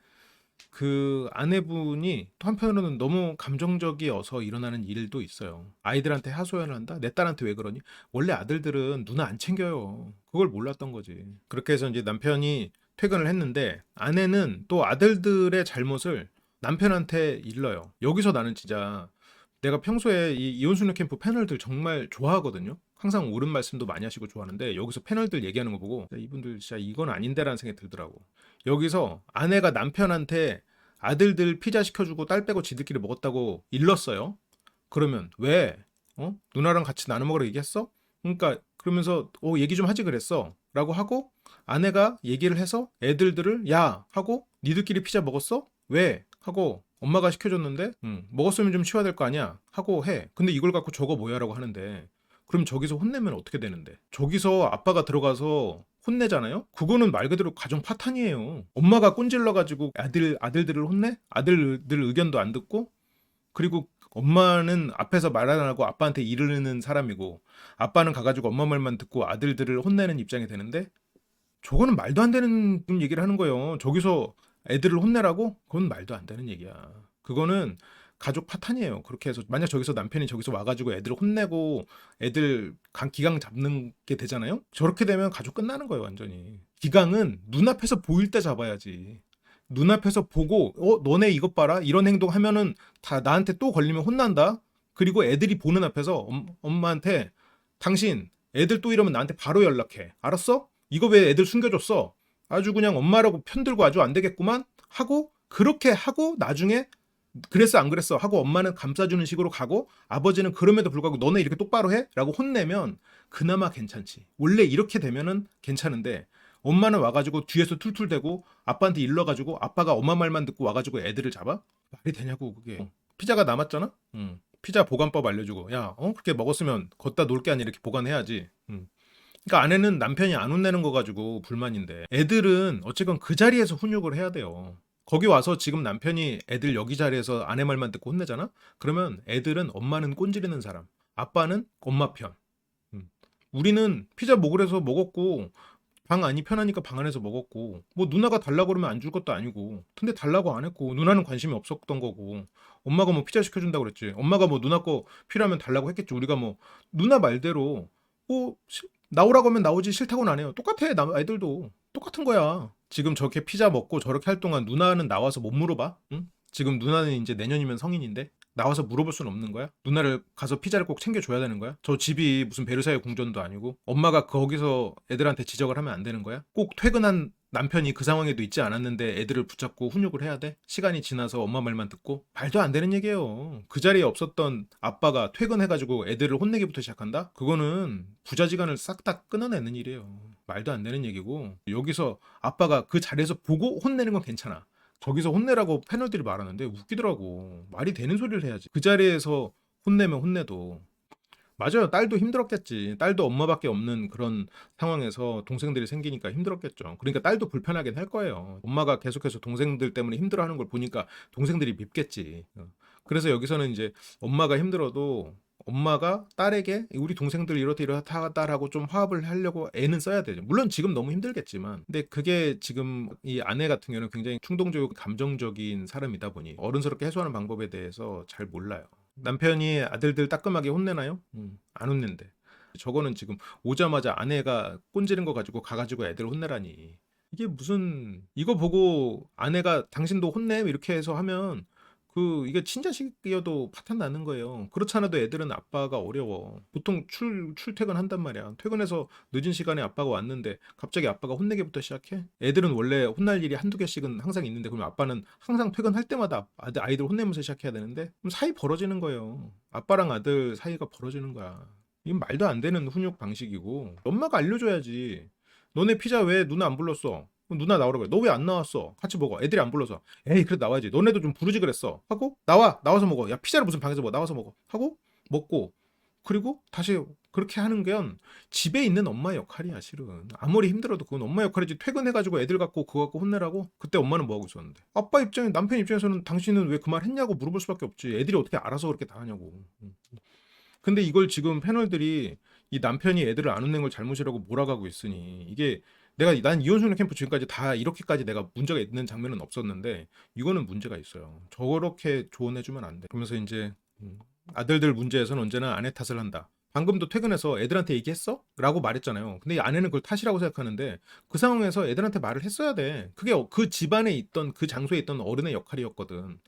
그 아내분이 또 한편으로는 너무 감정적이어서 일어나는 일도 있어요. 아이들한테 하소연을 한다? 내 딸한테 왜 그러니? 원래 아들들은 누나 안 챙겨요. 그걸 몰랐던 거지. 그렇게 해서 이제 남편이 퇴근을 했는데 아내는 또 아들들의 잘못을 남편한테 일러요. 여기서 나는 진짜 내가 평소에 이 이혼수녀 캠프 패널들 정말 좋아하거든요. 항상 옳은 말씀도 많이 하시고 좋아하는데 여기서 패널들 얘기하는 거 보고 이분들 진짜 이건 아닌데라는 생각이 들더라고. 여기서 아내가 남편한테 아들들 피자 시켜주고 딸 빼고 지들끼리 먹었다고 일렀어요. 그러면 왜? 누나랑 같이 나눠 먹으라 얘기했어? 그러니까 그러면서 얘기 좀 하지 그랬어. 라고 하고 아내가 얘기를 해서 애들들을 야 하고 니들끼리 피자 먹었어? 왜? 하고 엄마가 시켜줬는데 먹었으면 좀 치워야 될 거 아니야 하고 해. 근데 이걸 갖고 저거 뭐야라고 하는데 그럼 저기서 혼내면 어떻게 되는데? 저기서 아빠가 들어가서 혼내잖아요? 그거는 말 그대로 가정 파탄이에요. 엄마가 꼰질러가지고 아들들을 혼내? 아들들 의견도 안 듣고 그리고 엄마는 앞에서 말 안 하고 아빠한테 이르는 사람이고 아빠는 가가지고 엄마 말만 듣고 아들들을 혼내는 입장이 되는데 저거는 말도 안 되는 얘기를 하는 거예요. 저기서 애들을 혼내라고? 그건 말도 안 되는 얘기야. 그거는 가족 파탄이에요. 그렇게 해서 만약 저기서 남편이 저기서 와가지고 애들을 혼내고 애들 기강 잡는 게 되잖아요. 저렇게 되면 가족 끝나는 거예요, 완전히. 기강은 눈앞에서 보일 때 잡아야지. 눈앞에서 보고 너네 이것 봐라 이런 행동 하면은 다 나한테 또 걸리면 혼난다. 그리고 애들이 보는 앞에서 엄마한테 당신 애들 또 이러면 나한테 바로 연락해. 알았어? 이거 왜 애들 숨겨줬어? 아주 그냥 엄마라고 편들고 아주 안 되겠구만 하고 그렇게 하고 나중에 그랬어 안 그랬어 하고 엄마는 감싸주는 식으로 가고 아버지는 그럼에도 불구하고 너네 이렇게 똑바로 해? 라고 혼내면 그나마 괜찮지. 원래 이렇게 되면은 괜찮은데 엄마는 와가지고 뒤에서 툴툴대고 아빠한테 일러가지고 아빠가 엄마 말만 듣고 와가지고 애들을 잡아? 말이 되냐고 그게. 피자가 남았잖아? 피자 보관법 알려주고 야 그렇게 먹었으면 걷다 놓을 게 아니라 이렇게 보관해야지. 그러니까 아내는 남편이 안 혼내는 거 가지고 불만인데 애들은 어쨌건 그 자리에서 훈육을 해야 돼요. 거기 와서 지금 남편이 애들 여기 자리에서 아내 말만 듣고 혼내잖아? 그러면 애들은 엄마는 꼰지르는 사람, 아빠는 엄마 편. 음. 우리는 피자 먹으래서 먹었고 방 안이 편하니까 방 안에서 먹었고 뭐 누나가 달라고 그러면 안 줄 것도 아니고 근데 달라고 안 했고 누나는 관심이 없었던 거고 엄마가 뭐 피자 시켜준다고 그랬지 엄마가 뭐 누나 거 필요하면 달라고 했겠지 우리가 뭐 누나 말대로 뭐 나오라고 하면 나오지 싫다고는 안 해요. 똑같아 아이들도 똑같은 거야. 지금 저렇게 피자 먹고 저렇게 할 동안 누나는 나와서 못 물어봐? 응? 지금 누나는 이제 내년이면 성인인데 나와서 물어볼 수는 없는 거야? 누나를 가서 피자를 꼭 챙겨줘야 되는 거야? 저 집이 무슨 베르사유 궁전도 아니고 엄마가 거기서 애들한테 지적을 하면 안 되는 거야? 꼭 퇴근한 남편이 그 상황에도 있지 않았는데 애들을 붙잡고 훈육을 해야 돼? 시간이 지나서 엄마 말만 듣고? 말도 안 되는 얘기예요. 그 자리에 없었던 아빠가 퇴근해가지고 애들을 혼내기부터 시작한다? 그거는 부자지간을 싹 다 끊어내는 일이에요. 말도 안 되는 얘기고 여기서 아빠가 그 자리에서 보고 혼내는 건 괜찮아. 저기서 혼내라고 패널들이 말하는데 웃기더라고. 말이 되는 소리를 해야지. 그 자리에서 혼내면 혼내도. 맞아요. 딸도 힘들었겠지. 딸도 엄마밖에 없는 그런 상황에서 동생들이 생기니까 힘들었겠죠. 그러니까 딸도 불편하긴 할 거예요. 엄마가 계속해서 동생들 때문에 힘들어하는 걸 보니까 동생들이 밉겠지. 그래서 여기서는 이제 엄마가 힘들어도 엄마가 딸에게 우리 동생들 이렇다 이렇다 하다라고 좀 화합을 하려고 애는 써야 되죠. 물론 지금 너무 힘들겠지만. 근데 그게 지금 이 아내 같은 경우는 굉장히 충동적이고 감정적인 사람이다 보니 어른스럽게 해소하는 방법에 대해서 잘 몰라요. 남편이 아들들 따끔하게 혼내나요? 안 혼낸대. 저거는 지금 오자마자 아내가 꼰지른 거 가지고 가가지고 애들 혼내라니. 이게 무슨 이거 보고 아내가 당신도 혼내 이렇게 해서 하면 이게 친자식이어도 파탄 나는 거예요. 그렇지 않아도 애들은 아빠가 어려워. 보통 출퇴근한단 말이야. 퇴근해서 늦은 시간에 아빠가 왔는데 갑자기 아빠가 혼내기부터 시작해? 애들은 원래 혼날 일이 한두 개씩은 항상 있는데 그럼 아빠는 항상 퇴근할 때마다 아이들 혼내면서 시작해야 되는데 그럼 사이 벌어지는 거예요. 아빠랑 아들 사이가 벌어지는 거야. 이건 말도 안 되는 훈육 방식이고 엄마가 알려줘야지. 너네 피자 왜 누나 안 불렀어? 그럼 누나 나오라 그래. 너 왜 안 나왔어? 같이 먹어. 애들이 안 불러서. 에이 그래도 나와야지. 너네도 좀 부르지 그랬어. 하고 나와서 먹어. 야 피자를 무슨 방에서 먹어. 나와서 먹어. 하고 먹고 그리고 다시 그렇게 하는 건 집에 있는 엄마의 역할이야 실은. 아무리 힘들어도 그건 엄마 역할이지. 퇴근해가지고 애들 갖고 그거 갖고 혼내라고? 그때 엄마는 뭐 하고 있었는데. 아빠 입장에 남편 입장에서는 당신은 왜 그 말 했냐고 물어볼 수밖에 없지. 애들이 어떻게 알아서 그렇게 다 하냐고. 근데 이걸 지금 패널들이 이 남편이 애들을 안 혼낸 걸 잘못이라고 몰아가고 있으니 이게 난 이혼수능 캠프 지금까지 다 이렇게까지 내가 문제가 있는 장면은 없었는데 이거는 문제가 있어요. 저렇게 조언해주면 안 돼. 그러면서 이제 아들들 문제에서는 언제나 아내 탓을 한다. 방금도 퇴근해서 애들한테 얘기했어? 라고 말했잖아요. 근데 이 아내는 그걸 탓이라고 생각하는데 그 상황에서 애들한테 말을 했어야 돼. 그게 그 집안에 있던 그 장소에 있던 어른의 역할이었거든.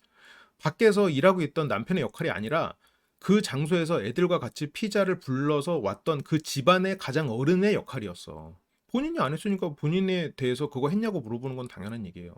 밖에서 일하고 있던 남편의 역할이 아니라 그 장소에서 애들과 같이 피자를 불러서 왔던 그 집안의 가장 어른의 역할이었어. 본인이 안 했으니까 본인에 대해서 그거 했냐고 물어보는 건 당연한 얘기예요.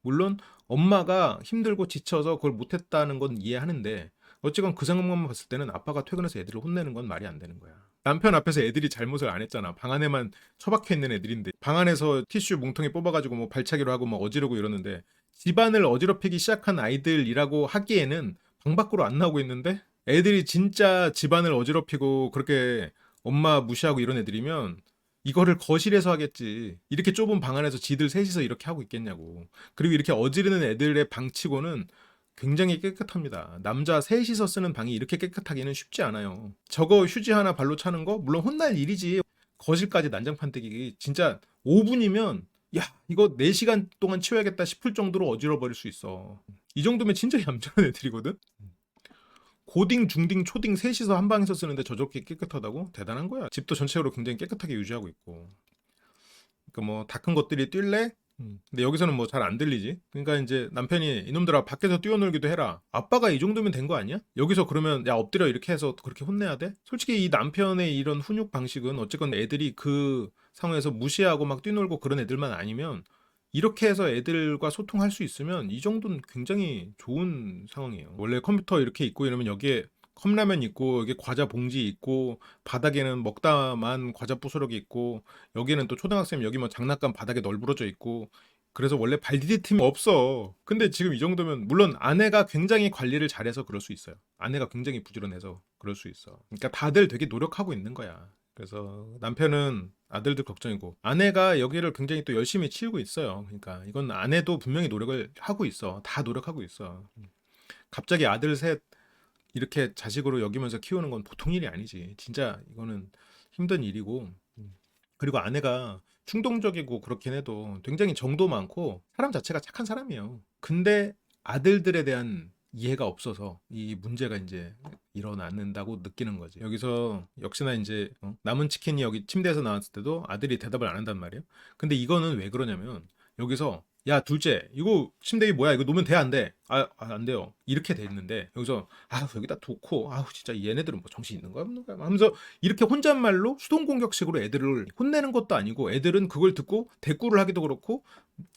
물론 엄마가 힘들고 지쳐서 그걸 못했다는 건 이해하는데 어쨌건 그 상황만 봤을 때는 아빠가 퇴근해서 애들을 혼내는 건 말이 안 되는 거야. 남편 앞에서 애들이 잘못을 안 했잖아. 방 안에만 처박혀 있는 애들인데 방 안에서 티슈 뭉텅이 뽑아가지고 뭐 발차기로 하고 막 어지르고 이러는데 집안을 어지럽히기 시작한 아이들이라고 하기에는 방 밖으로 안 나오고 있는데 애들이 진짜 집안을 어지럽히고 그렇게 엄마 무시하고 이런 애들이면 이거를 거실에서 하겠지. 이렇게 좁은 방 안에서 지들 셋이서 이렇게 하고 있겠냐고. 그리고 이렇게 어지르는 애들의 방치고는 굉장히 깨끗합니다. 남자 셋이서 쓰는 방이 이렇게 깨끗하기는 쉽지 않아요. 저거 휴지 하나 발로 차는 거 물론 혼날 일이지. 거실까지 난장판 떼기 진짜 5분이면 야 이거 4시간 동안 치워야겠다 싶을 정도로 어지러 버릴 수 있어. 이 정도면 진짜 얌전한 애들이거든. 고딩, 중딩, 초딩 셋이서 한 방에서 쓰는데 저렇게 깨끗하다고? 대단한 거야. 집도 전체적으로 굉장히 깨끗하게 유지하고 있고. 그러니까 뭐 다 큰 것들이 뛸래? 근데 여기서는 뭐 잘 안 들리지. 그러니까 이제 남편이 이놈들아 밖에서 뛰어놀기도 해라. 아빠가 이 정도면 된 거 아니야? 여기서 그러면 야 엎드려 이렇게 해서 그렇게 혼내야 돼? 솔직히 이 남편의 이런 훈육 방식은 어쨌건 애들이 그 상황에서 무시하고 막 뛰놀고 그런 애들만 아니면 이렇게 해서 애들과 소통할 수 있으면 이 정도는 굉장히 좋은 상황이에요. 원래 컴퓨터 이렇게 있고 이러면 여기에 컵라면 있고 여기 과자 봉지 있고 바닥에는 먹다만 과자 부스러기 있고 여기는 또 초등학생 여기 뭐 장난감 바닥에 널브러져 있고 그래서 원래 발 디딜 틈이 없어. 근데 지금 이 정도면 물론 아내가 굉장히 관리를 잘해서 그럴 수 있어요. 아내가 굉장히 부지런해서 그럴 수 있어. 그러니까 다들 되게 노력하고 있는 거야. 그래서 남편은 아들들 걱정이고 아내가 여기를 굉장히 또 열심히 치우고 있어요. 그러니까 이건 아내도 분명히 노력을 하고 있어. 다 노력하고 있어. 갑자기 아들 셋 이렇게 자식으로 여기면서 키우는 건 보통 일이 아니지. 진짜 이거는 힘든 일이고. 그리고 아내가 충동적이고 그렇긴 해도 굉장히 정도 많고 사람 자체가 착한 사람이에요. 근데 아들들에 대한 이해가 없어서 이 문제가 이제 일어난다고 느끼는 거지. 여기서 역시나 이제 남은 치킨이 여기 침대에서 나왔을 때도 아들이 대답을 안 한단 말이에요. 근데 이거는 왜 그러냐면 여기서 야 둘째 이거 침대 이 뭐야 이거 놓으면 돼 안 돼? 안 돼요. 이렇게 돼 있는데 여기서 여기다 놓고 진짜 얘네들은 뭐 정신 있는 거야 없는 거야 하면서 이렇게 혼잣말로 수동공격식으로 애들을 혼내는 것도 아니고 애들은 그걸 듣고 대꾸를 하기도 그렇고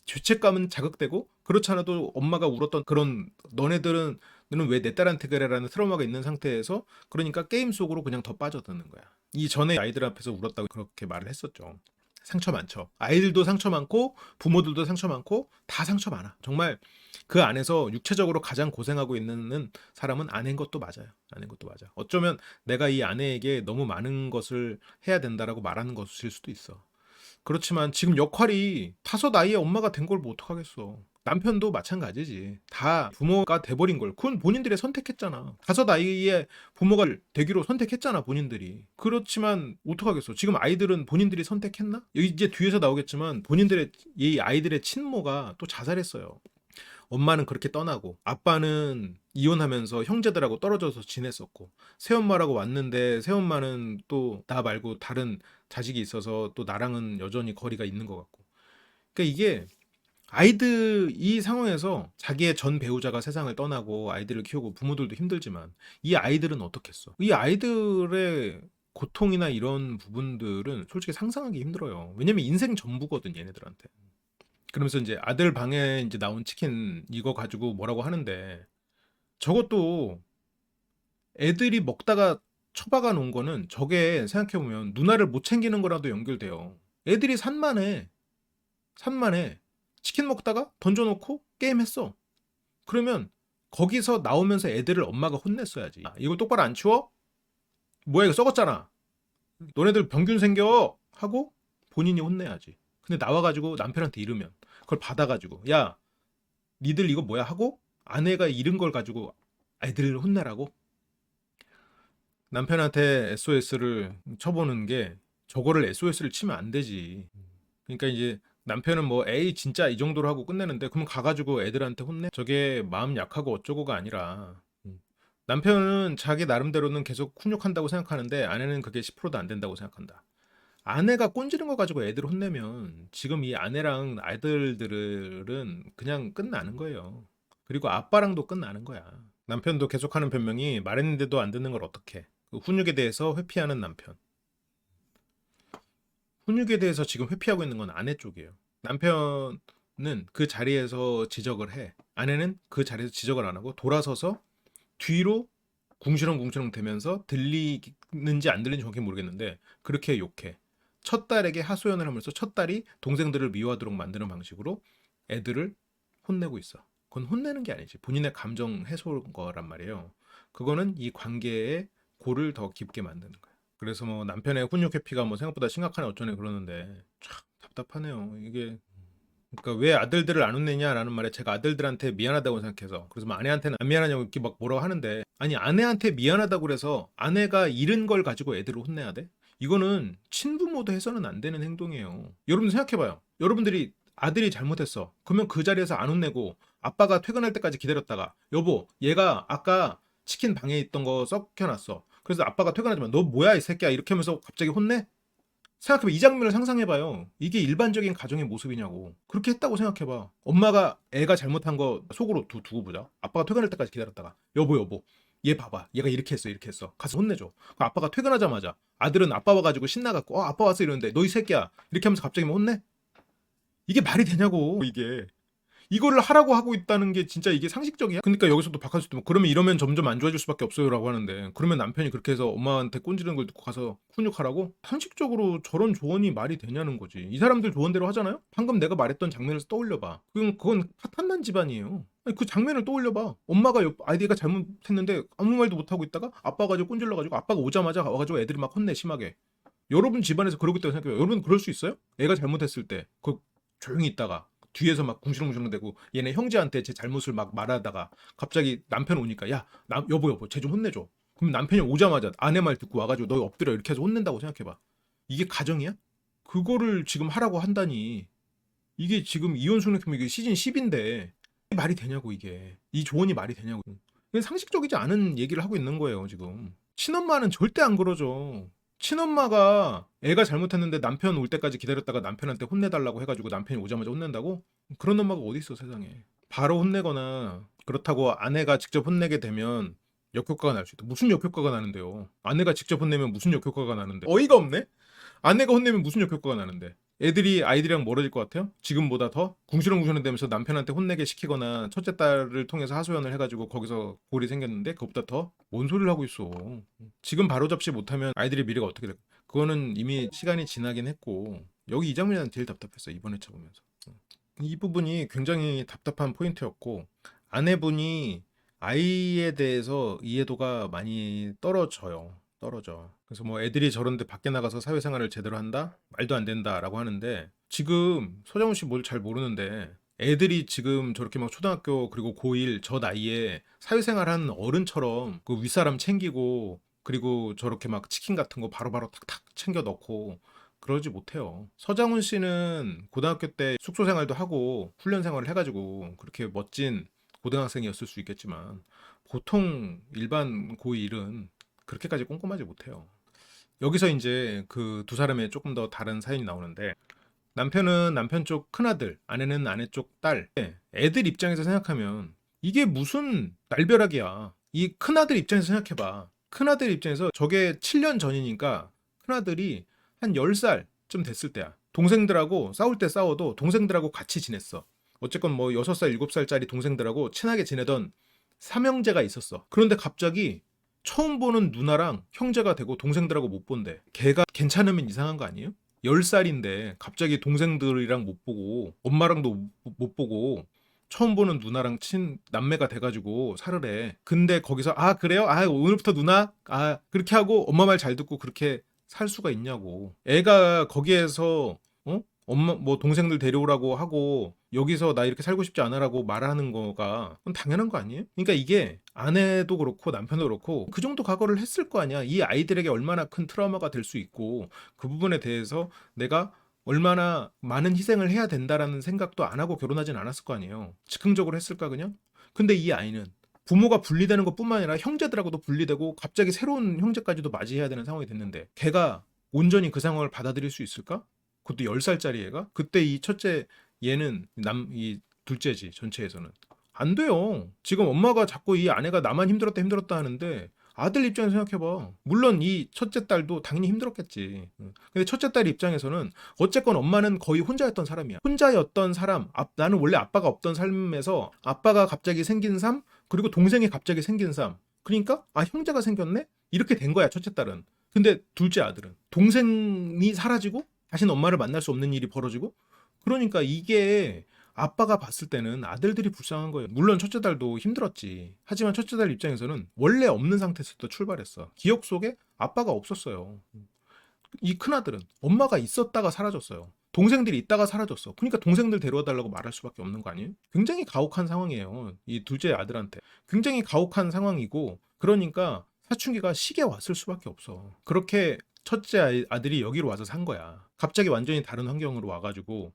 죄책감은 자극되고 그렇지 않아도 엄마가 울었던 그런 너네들은 너는 왜 내 딸한테 그래라는 트라우마가 있는 상태에서 그러니까 게임 속으로 그냥 더 빠져드는 거야. 이 전에 아이들 앞에서 울었다고 그렇게 말을 했었죠. 상처 많죠. 아이들도 상처 많고 부모들도 상처 많고 다 상처 많아. 정말 그 안에서 육체적으로 가장 고생하고 있는 사람은 아내인 것도 맞아요. 아내인 것도 맞아. 어쩌면 내가 이 아내에게 너무 많은 것을 해야 된다라고 말하는 것일 수도 있어. 그렇지만 지금 역할이 5 아이의 엄마가 된 걸 뭐 어떡하겠어. 남편도 마찬가지지. 다 부모가 돼버린 걸. 그건 본인들이 선택했잖아. 5 아이의 부모가 되기로 선택했잖아, 본인들이. 그렇지만 어떡하겠어. 지금 아이들은 본인들이 선택했나? 여기 이제 뒤에서 나오겠지만 본인들의 이 아이들의 친모가 또 자살했어요. 엄마는 그렇게 떠나고 아빠는 이혼하면서 형제들하고 떨어져서 지냈었고, 새엄마라고 왔는데 새엄마는 또 나 말고 다른 자식이 있어서 또 나랑은 여전히 거리가 있는 것 같고. 그러니까 이게 아이들 이 상황에서 자기의 전 배우자가 세상을 떠나고 아이들을 키우고 부모들도 힘들지만 이 아이들은 어떻겠어? 이 아이들의 고통이나 이런 부분들은 솔직히 상상하기 힘들어요. 왜냐면 인생 전부거든, 얘네들한테. 그러면서 이제 아들 방에 이제 나온 치킨 이거 가지고 뭐라고 하는데, 저것도 애들이 먹다가 처박아 놓은 거는 저게 생각해보면 누나를 못 챙기는 거라도 연결돼요. 애들이 산만해. 산만해. 치킨 먹다가 던져놓고 게임했어. 그러면 거기서 나오면서 애들을 엄마가 혼냈어야지. 이걸 똑바로 안 치워? 뭐야 이거 썩었잖아. 너네들 병균 생겨 하고 본인이 혼내야지. 근데 나와가지고 남편한테 이르면 그걸 받아가지고 야 니들 이거 뭐야 하고 아내가 잃은 걸 가지고 애들을 혼내라고? 남편한테 SOS를 쳐보는 게, 저거를 SOS를 치면 안 되지. 그러니까 이제 남편은 뭐 에이 진짜 이 정도로 하고 끝내는데, 그럼 가가지고 애들한테 혼내? 저게 마음 약하고 어쩌고가 아니라, 남편은 자기 나름대로는 계속 훈육한다고 생각하는데 아내는 그게 10%도 안 된다고 생각한다. 아내가 꼰지른 거 가지고 애들 혼내면 지금 이 아내랑 아들들은 그냥 끝나는 거예요. 그리고 아빠랑도 끝나는 거야. 남편도 계속하는 변명이 말했는데도 안 듣는 걸 어떡해. 그 훈육에 대해서 회피하는 남편. 훈육에 대해서 지금 회피하고 있는 건 아내 쪽이에요. 남편은 그 자리에서 지적을 해. 아내는 그 자리에서 지적을 안 하고 돌아서서 뒤로 궁시렁궁시렁 대면서 들리는지 안 들리는지 정확히 모르겠는데 그렇게 욕해. 첫 딸에게 하소연을 하면서 첫 딸이 동생들을 미워하도록 만드는 방식으로 애들을 혼내고 있어. 그건 혼내는 게 아니지. 본인의 감정 해소인 거란 말이에요. 그거는 이 관계의 골을 더 깊게 만드는 거야. 그래서 뭐 남편의 훈육 회피가 뭐 생각보다 심각하네 어쩌네 그러는데 참 답답하네요. 이게 그러니까 왜 아들들을 안 혼내냐라는 말에 제가 아들들한테 미안하다고 생각해서, 그래서 뭐 아내한테는 안 미안하냐고 이렇게 막 뭐라고 하는데, 아니 아내한테 미안하다고 그래서 아내가 잃은 걸 가지고 애들을 혼내야 돼? 이거는 친부모도 해서는 안 되는 행동이에요. 여러분 생각해봐요. 여러분들이 아들이 잘못했어. 그러면 그 자리에서 안 혼내고 아빠가 퇴근할 때까지 기다렸다가 여보 얘가 아까 치킨 방에 있던 거 썩혀놨어. 그래서 아빠가 퇴근하지만 너 뭐야 이 새끼야 이렇게 하면서 갑자기 혼내? 생각해봐. 이 장면을 상상해봐요. 이게 일반적인 가정의 모습이냐고. 그렇게 했다고 생각해봐. 엄마가 애가 잘못한 거 속으로 두고 보자. 아빠가 퇴근할 때까지 기다렸다가 여보 얘 봐봐. 얘가 이렇게 했어 이렇게 했어. 가서 혼내줘. 그럼 아빠가 퇴근하자마자 아들은 아빠 와가지고 신나갖고 아빠 왔어 이러는데 너 이 새끼야 이렇게 하면서 갑자기 뭐 혼내? 이게 말이 되냐고 이게. 이거를 하라고 하고 있다는 게 진짜 이게 상식적이야? 그러니까 여기서도 박하수도 뭐 그러면 이러면 점점 안 좋아질 수밖에 없어요라고 하는데, 그러면 남편이 그렇게 해서 엄마한테 꼰지르는 걸 듣고 가서 훈육하라고? 상식적으로 저런 조언이 말이 되냐는 거지. 이 사람들 조언대로 하잖아요? 방금 내가 말했던 장면을 떠올려봐. 그건 파탄난 집안이에요. 아니, 그 장면을 떠올려봐. 엄마가 아이디가 잘못했는데 아무 말도 못하고 있다가 아빠가 가지고 꼰질러가지고 아빠가 오자마자 와가지고 애들이 막 혼내 심하게. 여러분 집안에서 그러고 있다고 생각해요. 여러분 그럴 수 있어요? 애가 잘못했을 때 조용히 있다가 뒤에서 막 궁시렁궁시렁대고 얘네 형제한테 제 잘못을 막 말하다가 갑자기 남편 오니까 야 여보 쟤 좀 혼내줘. 그럼 남편이 오자마자 아내 말 듣고 와가지고 너 엎드려 이렇게 해서 혼낸다고 생각해봐. 이게 가정이야? 그거를 지금 하라고 한다니. 이게 지금 이혼 숙녀캠 이게 시즌 10인데 말이 되냐고. 이게 이 조언이 말이 되냐고. 이게 상식적이지 않은 얘기를 하고 있는 거예요 지금. 친엄마는 절대 안 그러죠. 친엄마가 애가 잘못했는데 남편 올 때까지 기다렸다가 남편한테 혼내달라고 해가지고 남편이 오자마자 혼낸다고? 그런 엄마가 어디 있어 세상에. 바로 혼내거나 그렇다고 아내가 직접 혼내게 되면 역효과가 날 수 있다. 무슨 역효과가 나는데요? 아내가 직접 혼내면 무슨 역효과가 나는데? 어이가 없네? 아내가 혼내면 무슨 역효과가 나는데? 애들이 아이들이랑 멀어질 것 같아요? 지금보다 더? 궁시렁궁시렁 대면서 남편한테 혼내게 시키거나 첫째 딸을 통해서 하소연을 해가지고 거기서 골이 생겼는데 그것보다 더? 뭔 소리를 하고 있어. 지금 바로잡지 못하면 아이들의 미래가 어떻게 될까? 그거는 이미 시간이 지나긴 했고, 여기 이 장면이 난 제일 답답했어 이번 회차 보면서. 이 부분이 굉장히 답답한 포인트였고, 아내분이 아이에 대해서 이해도가 많이 떨어져. 그래서 뭐 애들이 저런데 밖에 나가서 사회생활을 제대로 한다? 말도 안 된다라고 하는데, 지금 서장훈 씨 뭘 잘 모르는데 애들이 지금 저렇게 막 초등학교 그리고 고1 저 나이에 사회생활하는 어른처럼 그 윗사람 챙기고 그리고 저렇게 막 치킨 같은 거 바로바로 탁탁 챙겨 넣고 그러지 못해요. 서장훈 씨는 고등학교 때 숙소 생활도 하고 훈련 생활을 해가지고 그렇게 멋진 고등학생이었을 수 있겠지만 보통 일반 고1은 그렇게까지 꼼꼼하지 못해요. 여기서 이제 그 두 사람의 조금 더 다른 사연이 나오는데 남편은 남편 쪽 큰아들, 아내는 아내 쪽 딸. 애들 입장에서 생각하면 이게 무슨 날벼락이야. 이 큰아들 입장에서 생각해봐. 큰아들 입장에서 저게 7년 전이니까 큰아들이 한 10살쯤 됐을 때야. 동생들하고 싸울 때 싸워도 동생들하고 같이 지냈어. 어쨌건 뭐 6살, 7살짜리 동생들하고 친하게 지내던 삼형제가 있었어. 그런데 갑자기 처음 보는 누나랑 형제가 되고 동생들하고 못 본대. 걔가 괜찮으면 이상한 거 아니에요? 10살인데 갑자기 동생들이랑 못 보고 엄마랑도 못 보고 처음 보는 누나랑 남매가 돼가지고 살을 해. 근데 거기서 아 그래요? 아 오늘부터 누나? 아 그렇게 하고 엄마 말 잘 듣고 그렇게 살 수가 있냐고. 애가 거기에서 엄마 뭐 동생들 데려오라고 하고 여기서 나 이렇게 살고 싶지 않아라고 말하는 거가 그건 당연한 거 아니에요? 그러니까 이게 아내도 그렇고 남편도 그렇고 그 정도 각오를 했을 거 아니야. 이 아이들에게 얼마나 큰 트라우마가 될 수 있고 그 부분에 대해서 내가 얼마나 많은 희생을 해야 된다라는 생각도 안 하고 결혼하진 않았을 거 아니에요. 즉흥적으로 했을까 그냥? 근데 이 아이는 부모가 분리되는 것뿐만 아니라 형제들하고도 분리되고 갑자기 새로운 형제까지도 맞이해야 되는 상황이 됐는데 걔가 온전히 그 상황을 받아들일 수 있을까? 그것도 10살짜리 애가? 그때 이 첫째 얘는 이 둘째지 전체에서는. 안 돼요. 지금 엄마가 자꾸 이 아내가 나만 힘들었다 하는데 아들 입장에서 생각해봐. 물론 이 첫째 딸도 당연히 힘들었겠지. 근데 첫째 딸 입장에서는 어쨌건 엄마는 거의 혼자였던 사람이야. 혼자였던 사람, 나는 원래 아빠가 없던 삶에서 아빠가 갑자기 생긴 삶, 그리고 동생이 갑자기 생긴 삶. 그러니까 아 형제가 생겼네? 이렇게 된 거야 첫째 딸은. 근데 둘째 아들은 동생이 사라지고 다시는 엄마를 만날 수 없는 일이 벌어지고 그러니까 이게 아빠가 봤을 때는 아들들이 불쌍한 거예요. 물론 첫째 딸도 힘들었지. 하지만 첫째 딸 입장에서는 원래 없는 상태에서 또 출발했어. 기억 속에 아빠가 없었어요. 이 큰아들은 엄마가 있었다가 사라졌어요. 동생들이 있다가 사라졌어. 그러니까 동생들 데려와 달라고 말할 수밖에 없는 거 아니에요? 굉장히 가혹한 상황이에요. 이 둘째 아들한테. 굉장히 가혹한 상황이고 그러니까 사춘기가 시게 왔을 수밖에 없어. 그렇게 첫째 아들이 여기로 와서 산 거야. 갑자기 완전히 다른 환경으로 와가지고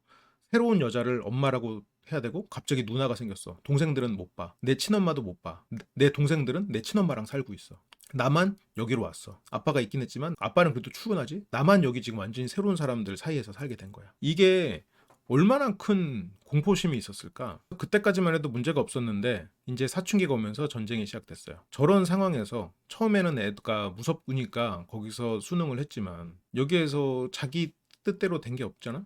새로운 여자를 엄마라고 해야 되고 갑자기 누나가 생겼어. 동생들은 못 봐. 내 친엄마도 못 봐. 내 동생들은 내 친엄마랑 살고 있어. 나만 여기로 왔어. 아빠가 있긴 했지만 아빠는 그래도 출근하지. 나만 여기 지금 완전히 새로운 사람들 사이에서 살게 된 거야. 이게 얼마나 큰 공포심이 있었을까? 그때까지만 해도 문제가 없었는데 이제 사춘기가 오면서 전쟁이 시작됐어요. 저런 상황에서 처음에는 애가 무섭으니까 거기서 수능을 했지만 여기에서 자기 뜻대로 된 게 없잖아?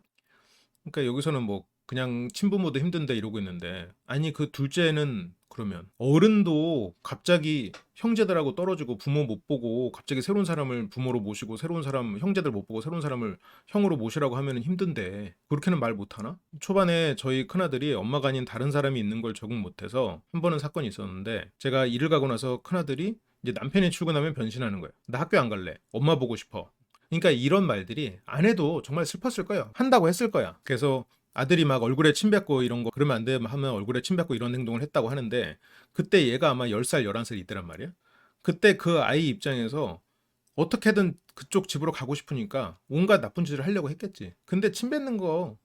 그러니까 여기서는 뭐 그냥 친부모도 힘든데 이러고 있는데 아니 그 둘째는 그러면 어른도 갑자기 형제들하고 떨어지고 부모 못 보고 갑자기 새로운 사람을 부모로 모시고 새로운 사람 형제들 못 보고 새로운 사람을 형으로 모시라고 하면은 힘든데 그렇게는 말 못하나? 초반에 저희 큰아들이 엄마가 아닌 다른 사람이 있는 걸 적응 못해서 한 번은 사건이 있었는데 제가 일을 가고 나서 큰아들이 이제 남편이 출근하면 변신하는 거예요. 나 학교 안 갈래. 엄마 보고 싶어. 그러니까 이런 말들이 안 해도 정말 슬펐을 거예요. 한다고 했을 거야. 그래서 아들이 막 얼굴에 침 뱉고 이런 거 그러면 안 돼 하면 얼굴에 침 뱉고 이런 행동을 했다고 하는데 그때 얘가 아마 10살, 11살 이때란 말이야. 그때 그 아이 입장에서 어떻게든 그쪽 집으로 가고 싶으니까 온갖 나쁜 짓을 하려고 했겠지. 근데 침 뱉는 거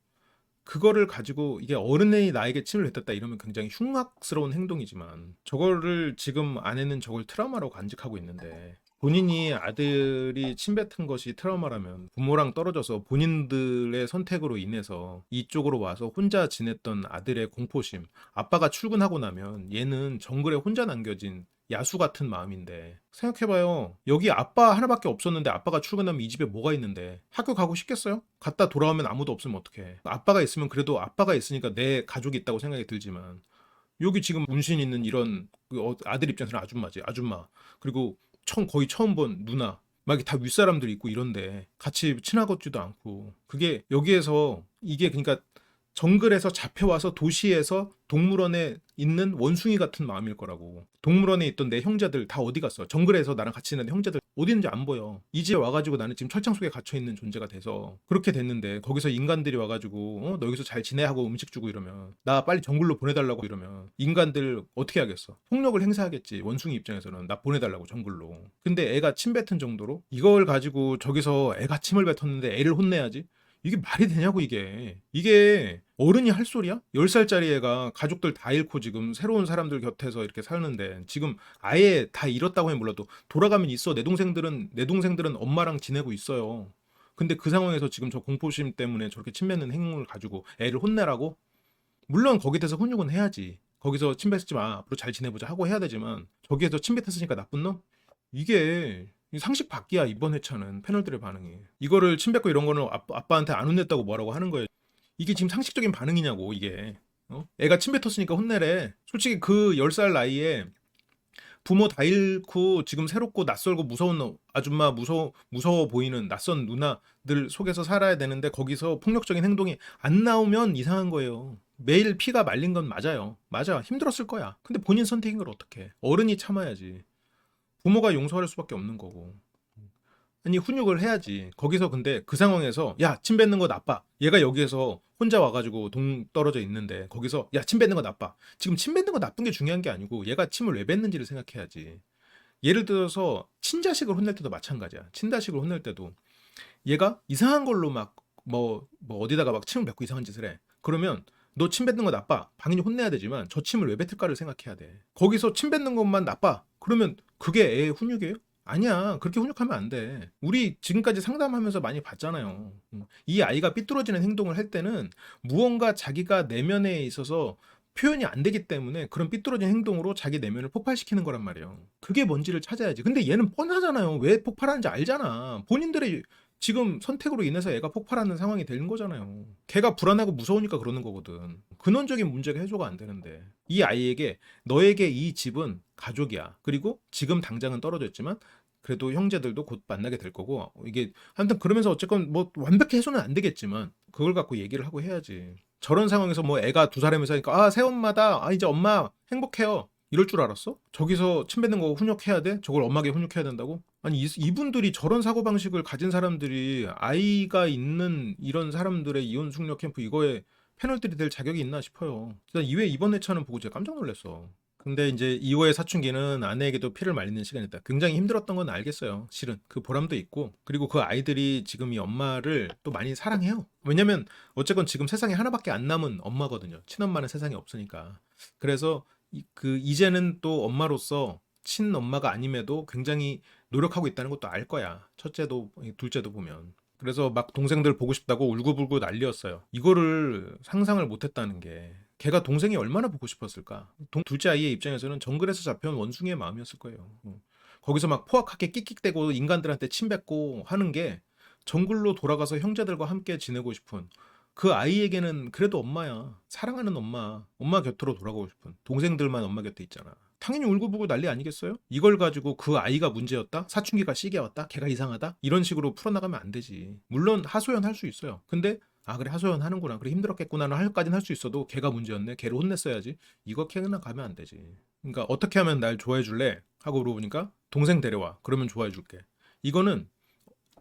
그거를 가지고 이게 어른이 나에게 침을 뱉었다 이러면 굉장히 흉악스러운 행동이지만 저거를 지금 아내는 저걸 트라우마로 간직하고 있는데 본인이 아들이 침뱉은 것이 트라우마라면 부모랑 떨어져서 본인들의 선택으로 인해서 이쪽으로 와서 혼자 지냈던 아들의 공포심 아빠가 출근하고 나면 얘는 정글에 혼자 남겨진 야수 같은 마음인데 생각해봐요. 여기 아빠 하나밖에 없었는데 아빠가 출근하면 이 집에 뭐가 있는데 학교 가고 싶겠어요? 갔다 돌아오면 아무도 없으면 어떡해. 아빠가 있으면 그래도 아빠가 있으니까 내 가족이 있다고 생각이 들지만 여기 지금 문신 있는 이런 아들 입장에서는 아줌마지 아줌마 그리고 거의 처음 본 누나 막 다 윗사람들 있고 이런데 같이 친하지도 않고 그게 여기에서 이게 그러니까 정글에서 잡혀와서 도시에서 동물원에 있는 원숭이 같은 마음일 거라고. 동물원에 있던 내 형제들 다 어디 갔어? 정글에서 나랑 같이 있는 형제들 어디 있는지 안 보여. 이 집에 와가지고 나는 지금 철창 속에 갇혀있는 존재가 돼서 그렇게 됐는데, 거기서 인간들이 와가지고 너 여기서 잘 지내 하고 음식 주고 이러면, 나 빨리 정글로 보내달라고 이러면 인간들 어떻게 하겠어? 폭력을 행사하겠지. 원숭이 입장에서는 나 보내달라고 정글로. 근데 애가 침 뱉은 정도로 이걸 가지고 저기서 애가 침을 뱉었는데 애를 혼내야지? 이게 말이 되냐고. 이게 어른이 할 소리야? 10살짜리 애가 가족들 다 잃고 지금 새로운 사람들 곁에서 이렇게 사는데, 지금 아예 다 잃었다고 해 몰라도 돌아가면 있어. 내 동생들은 엄마랑 지내고 있어요. 근데 그 상황에서 지금 저 공포심 때문에 저렇게 침 뱉는 행동을 가지고 애를 혼내라고? 물론 거기에 대해서 훈육은 해야지. 거기서 침 뱉지 마, 앞으로 잘 지내보자 하고 해야 되지만, 저기에서 침 뱉었으니까 나쁜 놈? 이게 상식 밖이야. 이번 회차는 패널들의 반응이 이거를 침 뱉고 이런 거는 아빠한테 안 혼냈다고 뭐라고 하는 거예요. 이게 지금 상식적인 반응이냐고. 이게 애가 침 뱉었으니까 혼내래. 솔직히 그 10살 나이에 부모 다 잃고 지금 새롭고 낯설고 무서운 아줌마, 무서워 보이는 낯선 누나들 속에서 살아야 되는데, 거기서 폭력적인 행동이 안 나오면 이상한 거예요. 매일 피가 말린 건 맞아요. 맞아, 힘들었을 거야. 근데 본인 선택인 걸 어떡해. 어른이 참아야지. 부모가 용서할 수밖에 없는 거고. 아니, 훈육을 해야지. 거기서 근데 그 상황에서 야, 침 뱉는 거 나빠. 얘가 여기에서 혼자 와가지고 동 떨어져 있는데, 거기서 야, 침 뱉는 거 나빠. 지금 침 뱉는 거 나쁜 게 중요한 게 아니고, 얘가 침을 왜 뱉는지를 생각해야지. 예를 들어서 친자식을 혼낼 때도 마찬가지야. 친자식을 혼낼 때도 얘가 이상한 걸로 막 어디다가 막 침을 뱉고 이상한 짓을 해. 그러면 너 침 뱉는 거 나빠. 당연히 혼내야 되지만 저 침을 왜 뱉을까를 생각해야 돼. 거기서 침 뱉는 것만 나빠. 그러면 그게 애의 훈육이에요? 아니야. 그렇게 훈육하면 안 돼. 우리 지금까지 상담하면서 많이 봤잖아요. 이 아이가 삐뚤어지는 행동을 할 때는 무언가 자기가 내면에 있어서 표현이 안 되기 때문에 그런 삐뚤어진 행동으로 자기 내면을 폭발시키는 거란 말이에요. 그게 뭔지를 찾아야지. 근데 얘는 뻔하잖아요. 왜 폭발하는지 알잖아. 본인들의 지금 선택으로 인해서 애가 폭발하는 상황이 되는 거잖아요. 걔가 불안하고 무서우니까 그러는 거거든. 근원적인 문제가 해소가 안 되는데, 이 아이에게 너에게 이 집은 가족이야. 그리고 지금 당장은 떨어져 있지만 그래도 형제들도 곧 만나게 될 거고, 이게 하여튼 그러면서 어쨌건 뭐 완벽히 해소는 안 되겠지만 그걸 갖고 얘기를 하고 해야지. 저런 상황에서 뭐 애가 2사람이 사니까 새엄마다, 이제 엄마 행복해요, 이럴 줄 알았어? 저기서 침 뱉는 거 훈육해야 돼? 저걸 엄마에게 훈육해야 된다고? 아니, 이분들이 저런 사고방식을 가진 사람들이 아이가 있는 이런 사람들의 이혼 숙녀 캠프 이거에 패널들이 될 자격이 있나 싶어요. 일단 이번 회차는 보고 제가 깜짝 놀랐어. 근데 이제 2호의 사춘기는 아내에게도 피를 말리는 시간이다. 굉장히 힘들었던 건 알겠어요. 실은 그 보람도 있고, 그리고 그 아이들이 지금 이 엄마를 또 많이 사랑해요. 왜냐면 어쨌건 지금 세상에 하나밖에 안 남은 엄마거든요. 친엄마는 세상에 없으니까. 그래서 이제는 또 엄마로서 친엄마가 아님에도 굉장히 노력하고 있다는 것도 알 거야. 첫째도 둘째도 보면. 그래서 막 동생들 보고 싶다고 울고불고 난리였어요. 이거를 상상을 못했다는 게, 걔가 동생이 얼마나 보고 싶었을까. 둘째 아이의 입장에서는 정글에서 잡혀온 원숭이의 마음이었을 거예요. 거기서 막 포악하게 끽끽대고 인간들한테 침뱉고 하는 게, 정글로 돌아가서 형제들과 함께 지내고 싶은 그 아이에게는 그래도 엄마야. 사랑하는 엄마 곁으로 돌아가고 싶은, 동생들만 엄마 곁에 있잖아. 당연히 울고불고 난리 아니겠어요? 이걸 가지고 그 아이가 문제였다? 사춘기가 시기에 왔다? 걔가 이상하다? 이런 식으로 풀어나가면 안 되지. 물론 하소연 할 수 있어요. 근데 그래, 하소연 하는구나, 그래, 힘들었겠구나는 할까진 할 수 있어도, 걔가 문제였네, 걔를 혼냈어야지, 이거 캐나 가면 안 되지. 그러니까 어떻게 하면 날 좋아해 줄래? 하고 물어보니까 동생 데려와, 그러면 좋아해 줄게. 이거는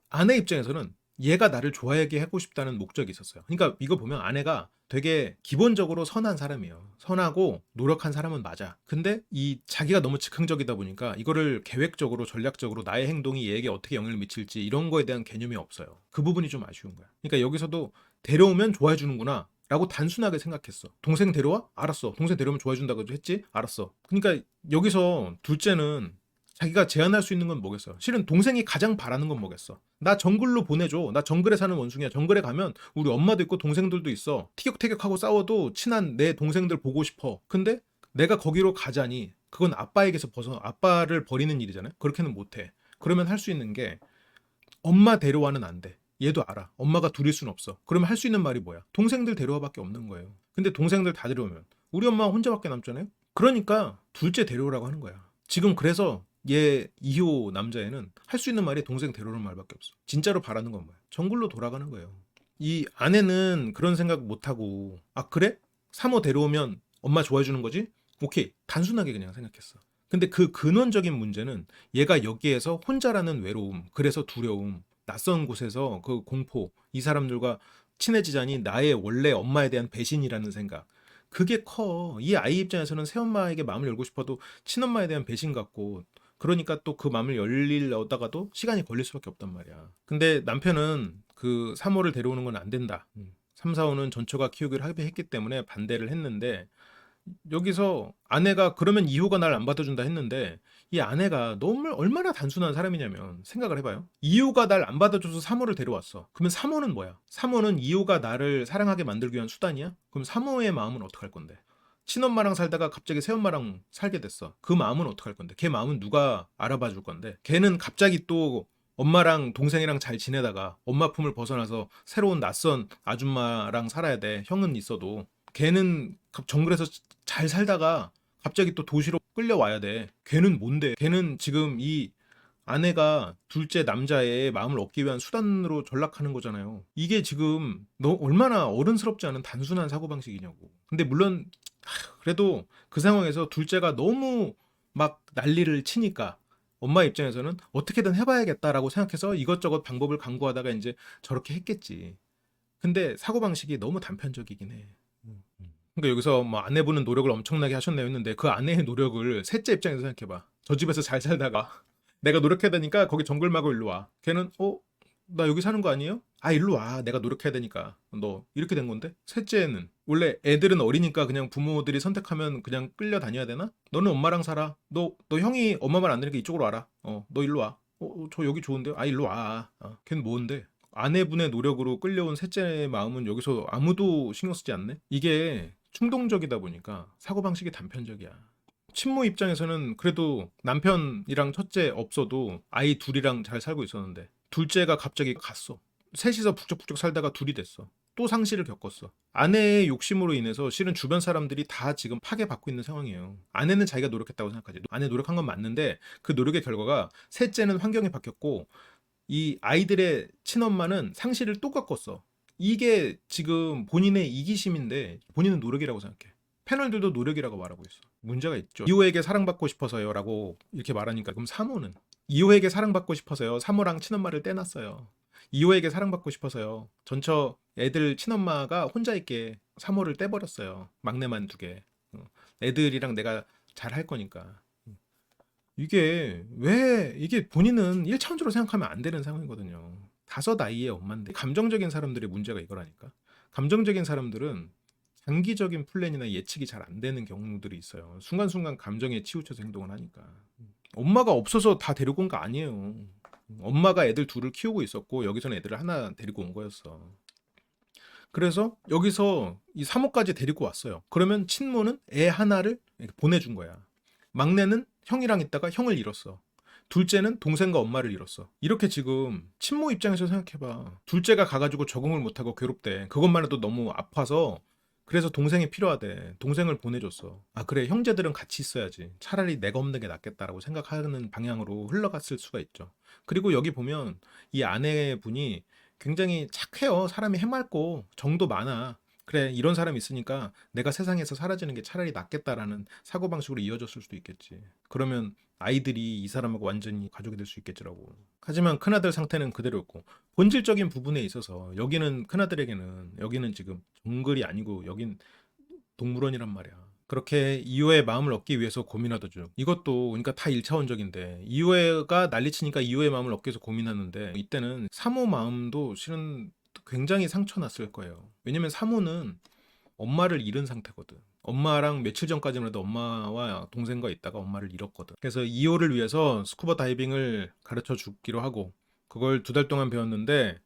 아내 입장에서는 얘가 나를 좋아하게 하고 싶다는 목적이 있었어요. 그러니까 이거 보면 아내가 되게 기본적으로 선한 사람이에요. 선하고 노력한 사람은 맞아. 근데 이 자기가 너무 즉흥적이다 보니까 이거를 계획적으로 전략적으로 나의 행동이 얘에게 어떻게 영향을 미칠지 이런 거에 대한 개념이 없어요. 그 부분이 좀 아쉬운 거야. 그러니까 여기서도 데려오면 좋아해 주는구나 라고 단순하게 생각했어. 동생 데려와? 알았어. 동생 데려오면 좋아해 준다고 했지? 알았어. 그러니까 여기서 둘째는 자기가 제안할 수 있는 건 뭐겠어요? 실은 동생이 가장 바라는 건 뭐겠어? 나 정글로 보내줘. 나 정글에 사는 원숭이야. 정글에 가면 우리 엄마도 있고 동생들도 있어. 티격태격하고 싸워도 친한 내 동생들 보고 싶어. 근데 내가 거기로 가자니 그건 아빠에게서 아빠를 버리는 일이잖아요. 그렇게는 못해. 그러면 할 수 있는 게, 엄마 데려와는 안 돼. 얘도 알아. 엄마가 둘일 순 없어. 그러면 할 수 있는 말이 뭐야? 동생들 데려와밖에 없는 거예요. 근데 동생들 다 데려오면 우리 엄마 혼자밖에 남잖아요. 그러니까 둘째 데려오라고 하는 거야. 지금 그래서 얘 2호 남자애는 할 수 있는 말이 동생 데려오는 말밖에 없어. 진짜로 바라는 건 뭐야? 정글로 돌아가는 거예요. 이 아내는 그런 생각 못하고, 그래? 3호 데려오면 엄마 좋아해 주는 거지? 오케이. 단순하게 그냥 생각했어. 근데 그 근원적인 문제는 얘가 여기에서 혼자라는 외로움, 그래서 두려움, 낯선 곳에서 그 공포, 이 사람들과 친해지자니 나의 원래 엄마에 대한 배신이라는 생각. 그게 커. 이 아이 입장에서는 새엄마에게 마음을 열고 싶어도 친엄마에 대한 배신 같고, 그러니까 또 그 마음을 열리려다가도 시간이 걸릴 수밖에 없단 말이야. 근데 남편은 그 3호를 데려오는 건 안 된다. 3, 4호는 전처가 키우기를 합의했기 때문에 반대를 했는데, 여기서 아내가 그러면 2호가 날 안 받아준다 했는데, 이 아내가 너무 얼마나 단순한 사람이냐면 생각을 해봐요. 2호가 날 안 받아줘서 3호를 데려왔어. 그러면 3호는 뭐야? 3호는 2호가 나를 사랑하게 만들기 위한 수단이야? 그럼 3호의 마음은 어떡할 건데? 친엄마랑 살다가 갑자기 새엄마랑 살게 됐어. 그 마음은 어떡할 건데? 걔 마음은 누가 알아봐 줄 건데? 걔는 갑자기 또 엄마랑 동생이랑 잘 지내다가 엄마 품을 벗어나서 새로운 낯선 아줌마랑 살아야 돼. 형은 있어도. 걔는 정글에서 잘 살다가 갑자기 또 도시로 끌려와야 돼. 걔는 뭔데? 걔는 지금 이 아내가 둘째 남자의 마음을 얻기 위한 수단으로 전락하는 거잖아요. 이게 지금 너 얼마나 어른스럽지 않은 단순한 사고방식이냐고. 근데 물론 그래도 그 상황에서 둘째가 너무 막 난리를 치니까 엄마 입장에서는 어떻게든 해봐야겠다라고 생각해서 이것저것 방법을 강구하다가 이제 저렇게 했겠지. 근데 사고방식이 너무 단편적이긴 해. 그러니까 여기서 뭐 아내분은 노력을 엄청나게 하셨네요 했는데 그 아내의 노력을 셋째 입장에서 생각해봐. 저 집에서 잘 살다가 내가 노력해야 되니까 거기 정글 마고 일로 와. 걔는 나 여기 사는 거 아니에요? 아 일로 와. 내가 노력해야 되니까. 너 이렇게 된 건데? 셋째는 원래 애들은 어리니까 그냥 부모들이 선택하면 그냥 끌려다녀야 되나? 너는 엄마랑 살아. 너 형이 엄마 말 안 들으니까 이쪽으로 와라. 너 일로 와. 저 여기 좋은데요? 아 일로 와. 걔는 뭔데? 아내분의 노력으로 끌려온 셋째의 마음은 여기서 아무도 신경 쓰지 않네? 이게 충동적이다 보니까 사고방식이 단편적이야. 친모 입장에서는 그래도 남편이랑 첫째 없어도 아이 둘이랑 잘 살고 있었는데 둘째가 갑자기 갔어. 셋이서 북적북적 살다가 둘이 됐어. 또 상실을 겪었어. 아내의 욕심으로 인해서 실은 주변 사람들이 다 지금 파괴받고 있는 상황이에요. 아내는 자기가 노력했다고 생각하지. 아내 노력한 건 맞는데 그 노력의 결과가 셋째는 환경이 바뀌었고 이 아이들의 친엄마는 상실을 또 겪었어. 이게 지금 본인의 이기심인데 본인은 노력이라고 생각해. 패널들도 노력이라고 말하고 있어. 문제가 있죠. 2호에게 사랑받고 싶어서요 라고 이렇게 말하니까 그럼 3호는 2호에게 사랑받고 싶어서요. 3호랑 친엄마를 떼놨어요. 2호에게 사랑받고 싶어서요. 전처 애들 친엄마가 혼자 있게 3호를 떼버렸어요. 막내만 두 개. 애들이랑 내가 잘 할 거니까. 이게 왜 이게 본인은 1차원적으로 생각하면 안 되는 상황이거든요. 다섯 아이의 엄마인데 감정적인 사람들의 문제가 이거라니까. 감정적인 사람들은 장기적인 플랜이나 예측이 잘 안 되는 경우들이 있어요. 순간순간 감정에 치우쳐서 행동을 하니까. 엄마가 없어서 다 데리고 온 거 아니에요. 엄마가 애들 둘을 키우고 있었고 여기서는 애들을 하나 데리고 온 거였어. 그래서 여기서 이 3호까지 데리고 왔어요. 그러면 친모는 애 하나를 이렇게 보내준 거야. 막내는 형이랑 있다가 형을 잃었어. 둘째는 동생과 엄마를 잃었어. 이렇게 지금 친모 입장에서 생각해봐. 둘째가 가가지고 적응을 못하고 괴롭대. 그것만 해도 너무 아파서 그래서 동생이 필요하대. 동생을 보내줬어. 아 그래 형제들은 같이 있어야지. 차라리 내가 없는 게 낫겠다라고 생각하는 방향으로 흘러갔을 수가 있죠. 그리고 여기 보면 이 아내분이 굉장히 착해요. 사람이 해맑고 정도 많아. 그래 이런 사람이 있으니까 내가 세상에서 사라지는 게 차라리 낫겠다라는 사고방식으로 이어졌을 수도 있겠지. 그러면 아이들이 이 사람하고 완전히 가족이 될 수 있겠지라고. 하지만 큰아들 상태는 그대로였고 본질적인 부분에 있어서 여기는 큰아들에게는 여기는 지금 정글이 아니고 여긴 동물원이란 말이야. 그렇게 이호의 마음을 얻기 위해서 고민하던 중 이것도 그러니까 다 1차원적인데 이호가 난리치니까 이호의 마음을 얻기 위해서 고민하는데 이때는 3호 마음도 실은 굉장히 상처났을 거예요. 왜냐면 3호는 엄마를 잃은 상태거든. 엄마랑 며칠 전까지만 해도 엄마와 동생과 있다가 엄마를 잃었거든. 그래서 2호를 위해서 스쿠버 다이빙을 가르쳐 주기로 하고 그걸 2달 동안 배웠는데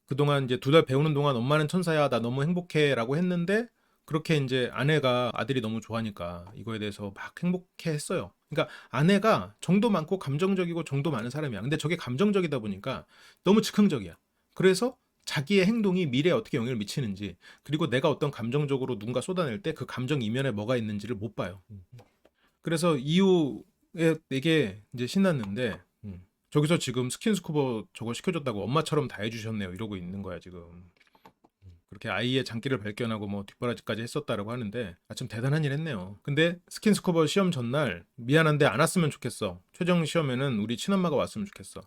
그동안 이제 2달 배우는 동안 엄마는 천사야 나 너무 행복해라고 했는데 그렇게 이제 아내가 아들이 너무 좋아하니까 이거에 대해서 막 행복해 했어요. 그러니까 아내가 정도 많고 감정적이고 정도 많은 사람이야. 근데 저게 감정적이다 보니까 너무 즉흥적이야. 그래서 자기의 행동이 미래에 어떻게 영향을 미치는지 그리고 내가 어떤 감정적으로 누군가 쏟아낼 때 그 감정 이면에 뭐가 있는지를 못 봐요. 그래서 이후에 이제 신났는데 저기서 지금 스킨스쿠버 저거 시켜줬다고 엄마처럼 다 해주셨네요 이러고 있는 거야 지금. 그렇게 아이의 장기를 발견하고 뭐 뒷바라지까지 했었다라고 하는데 참 대단한 일 했네요. 근데 스킨스쿠버 시험 전날 미안한데 안 왔으면 좋겠어. 최종 시험에는 우리 친엄마가 왔으면 좋겠어.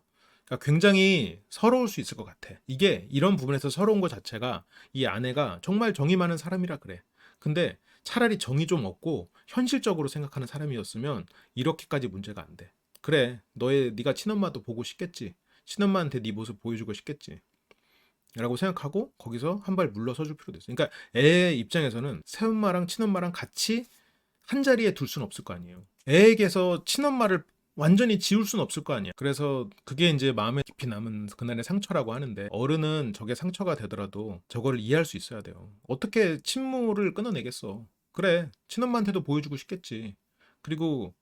그러니까 굉장히 서러울 수 있을 것 같아. 이게 이런 부분에서 서러운 것 자체가 이 아내가 정말 정이 많은 사람이라 그래. 근데 차라리 정이 좀 없고 현실적으로 생각하는 사람이었으면 이렇게까지 문제가 안 돼. 그래, 네가 친엄마도 보고 싶겠지. 친엄마한테 네 모습 보여주고 싶겠지. 라고 생각하고 거기서 한 발 물러서 줄 필요도 있어요. 그러니까 애 입장에서는 새엄마랑 친엄마랑 같이 한 자리에 둘 수는 없을 거 아니에요. 애에게서 친엄마를 완전히 지울 수는 없을 거 아니야. 그래서 그게 이제 마음에 깊이 남은 그날의 상처라고 하는데 어른은 저게 상처가 되더라도 저거를 이해할 수 있어야 돼요. 어떻게 친모를 끊어내겠어. 그래, 친엄마한테도 보여주고 싶겠지. 그리고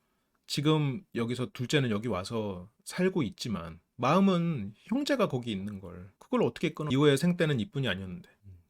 지금 여기서 둘째는 여기 와서 살고 있지만 마음은 형제가 거기 있는 걸 그걸 어떻게 끊어. 이후에 생때는 이뿐이 아니었는데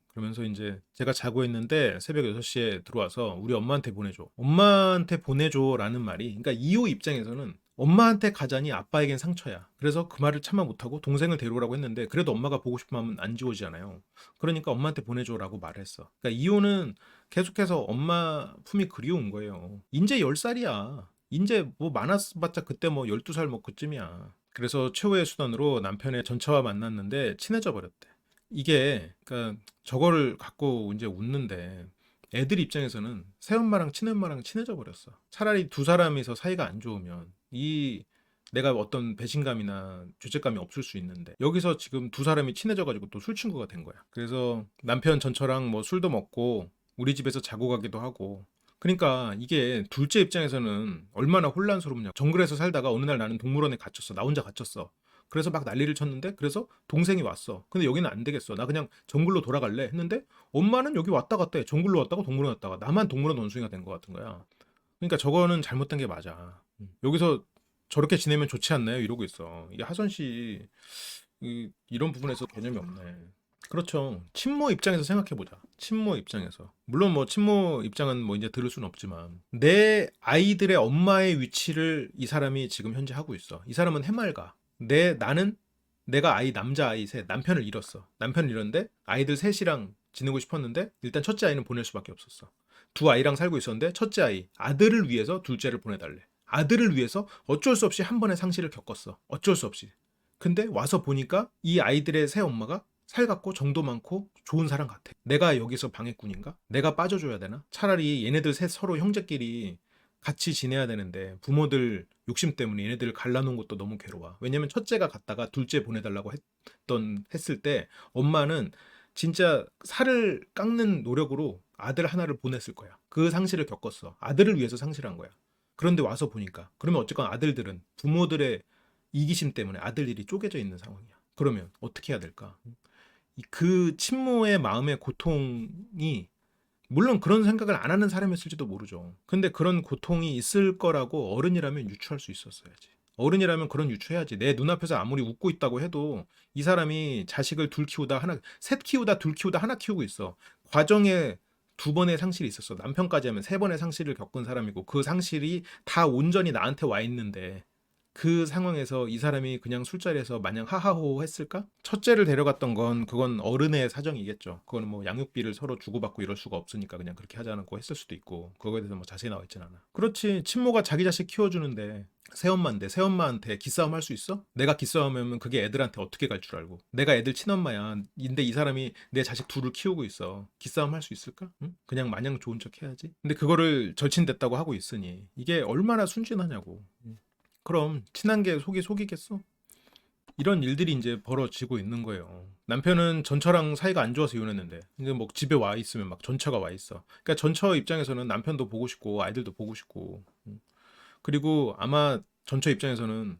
그러면서 이제 제가 자고 있는데 새벽 6시에 들어와서 우리 엄마한테 보내줘. 엄마한테 보내줘라는 말이 그러니까 이호 입장에서는 엄마한테 가자니 아빠에겐 상처야. 그래서 그 말을 참아 못하고 동생을 데려오라고 했는데 그래도 엄마가 보고 싶으면 안 지워지잖아요. 그러니까 엄마한테 보내줘라고 말을 했어. 그러니까 이호는 계속해서 엄마 품이 그리운 거예요. 인제 10살이야. 인제 뭐 많았봤자 그때 뭐 12살 뭐 그쯤이야. 그래서 최후의 수단으로 남편의 전처와 만났는데 친해져 버렸대. 이게 그러니까 저거를 갖고 이제 웃는데 애들 입장에서는 새엄마랑 친엄마랑 친해져 버렸어. 차라리 두 사람이서 사이가 안 좋으면 이 내가 어떤 배신감이나 죄책감이 없을 수 있는데 여기서 지금 두 사람이 친해져 가지고 또 술 친구가 된 거야. 그래서 남편 전처랑 뭐 술도 먹고 우리 집에서 자고 가기도 하고 그러니까 이게 둘째 입장에서는 얼마나 혼란스럽냐. 정글에서 살다가 어느 날 나는 동물원에 갇혔어. 나 혼자 갇혔어. 그래서 막 난리를 쳤는데 그래서 동생이 왔어. 근데 여기는 안 되겠어. 나 그냥 정글로 돌아갈래 했는데 엄마는 여기 왔다 갔다 해. 정글로 왔다가 동물원 왔다가 나만 동물원 원숭이가 된 것 같은 거야. 그러니까 저거는 잘못된 게 맞아. 여기서 저렇게 지내면 좋지 않나요? 이러고 있어. 이게 하선 씨 이런 부분에서 개념이 없네. 그렇죠. 친모 입장에서 생각해 보자. 친모 입장에서. 물론 뭐 친모 입장은 뭐 이제 들을 수는 없지만 내 아이들의 엄마의 위치를 이 사람이 지금 현재 하고 있어. 이 사람은 해맑아. 나는 내가 남자아이 셋, 남편을 잃었어. 남편을 잃었는데 아이들 셋이랑 지내고 싶었는데 일단 첫째 아이는 보낼 수밖에 없었어. 두 아이랑 살고 있었는데 첫째 아이, 아들을 위해서 둘째를 보내달래. 아들을 위해서 어쩔 수 없이 한 번의 상실을 겪었어. 어쩔 수 없이. 근데 와서 보니까 이 아이들의 새 엄마가 살갑고 정도 많고 좋은 사람 같아. 내가 여기서 방해꾼인가? 내가 빠져줘야 되나? 차라리 얘네들 셋 서로 형제끼리 같이 지내야 되는데 부모들 욕심 때문에 얘네들을 갈라놓은 것도 너무 괴로워. 왜냐면 첫째가 갔다가 둘째 보내달라고 했을 때 엄마는 진짜 살을 깎는 노력으로 아들 하나를 보냈을 거야. 그 상실을 겪었어. 아들을 위해서 상실한 거야. 그런데 와서 보니까 그러면 어쨌건 아들들은 부모들의 이기심 때문에 아들들이 쪼개져 있는 상황이야. 그러면 어떻게 해야 될까? 그 친모의 마음의 고통이 물론 그런 생각을 안 하는 사람이었을지도 모르죠. 근데 그런 고통이 있을 거라고 어른이라면 유추할 수 있었어야지. 어른이라면 그런 유추해야지. 내 눈앞에서 아무리 웃고 있다고 해도 이 사람이 자식을 둘 키우다 하나, 셋 키우다 둘 키우다 하나 키우고 있어. 과정에 두 번의 상실이 있었어. 남편까지 하면 세 번의 상실을 겪은 사람이고 그 상실이 다 온전히 나한테 와 있는데 그 상황에서 이 사람이 그냥 술자리에서 마냥 하하호호 했을까? 첫째를 데려갔던 건 그건 어른의 사정이겠죠. 그거는 뭐 양육비를 서로 주고받고 이럴 수가 없으니까 그냥 그렇게 하자고 했을 수도 있고 그거에 대해서 뭐 자세히 나와 있진 않아. 그렇지. 친모가 자기 자식 키워주는데 새엄마인데 새엄마한테 기싸움 할 수 있어? 내가 기싸움하면 그게 애들한테 어떻게 갈 줄 알고. 내가 애들 친엄마야. 근데 이 사람이 내 자식 둘을 키우고 있어. 기싸움 할 수 있을까? 응? 그냥 마냥 좋은 척 해야지. 근데 그거를 절친됐다고 하고 있으니 이게 얼마나 순진하냐고. 그럼 친한 게 속이 속이겠어? 이런 일들이 이제 벌어지고 있는 거예요. 남편은 전처랑 사이가 안 좋아서 이혼했는데 이제 뭐 집에 와 있으면 막 전처가 와 있어. 그러니까 전처 입장에서는 남편도 보고 싶고 아이들도 보고 싶고 그리고 아마 전처 입장에서는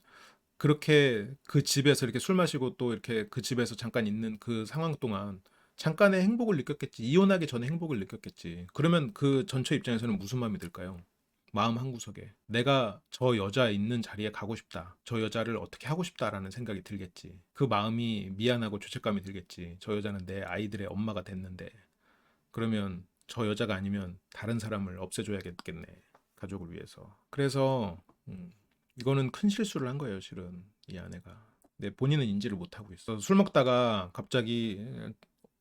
그렇게 그 집에서 이렇게 술 마시고 또 이렇게 그 집에서 잠깐 있는 그 상황 동안 잠깐의 행복을 느꼈겠지. 이혼하기 전에 행복을 느꼈겠지. 그러면 그 전처 입장에서는 무슨 마음이 들까요? 마음 한구석에 내가 저 여자 있는 자리에 가고 싶다. 저 여자를 어떻게 하고 싶다라는 생각이 들겠지. 그 마음이 미안하고 죄책감이 들겠지. 저 여자는 내 아이들의 엄마가 됐는데 그러면 저 여자가 아니면 다른 사람을 없애줘야겠네. 가족을 위해서. 그래서 이거는 큰 실수를 한 거예요, 실은 이 아내가. 근데 본인은 인지를 못하고 있어. 술 먹다가 갑자기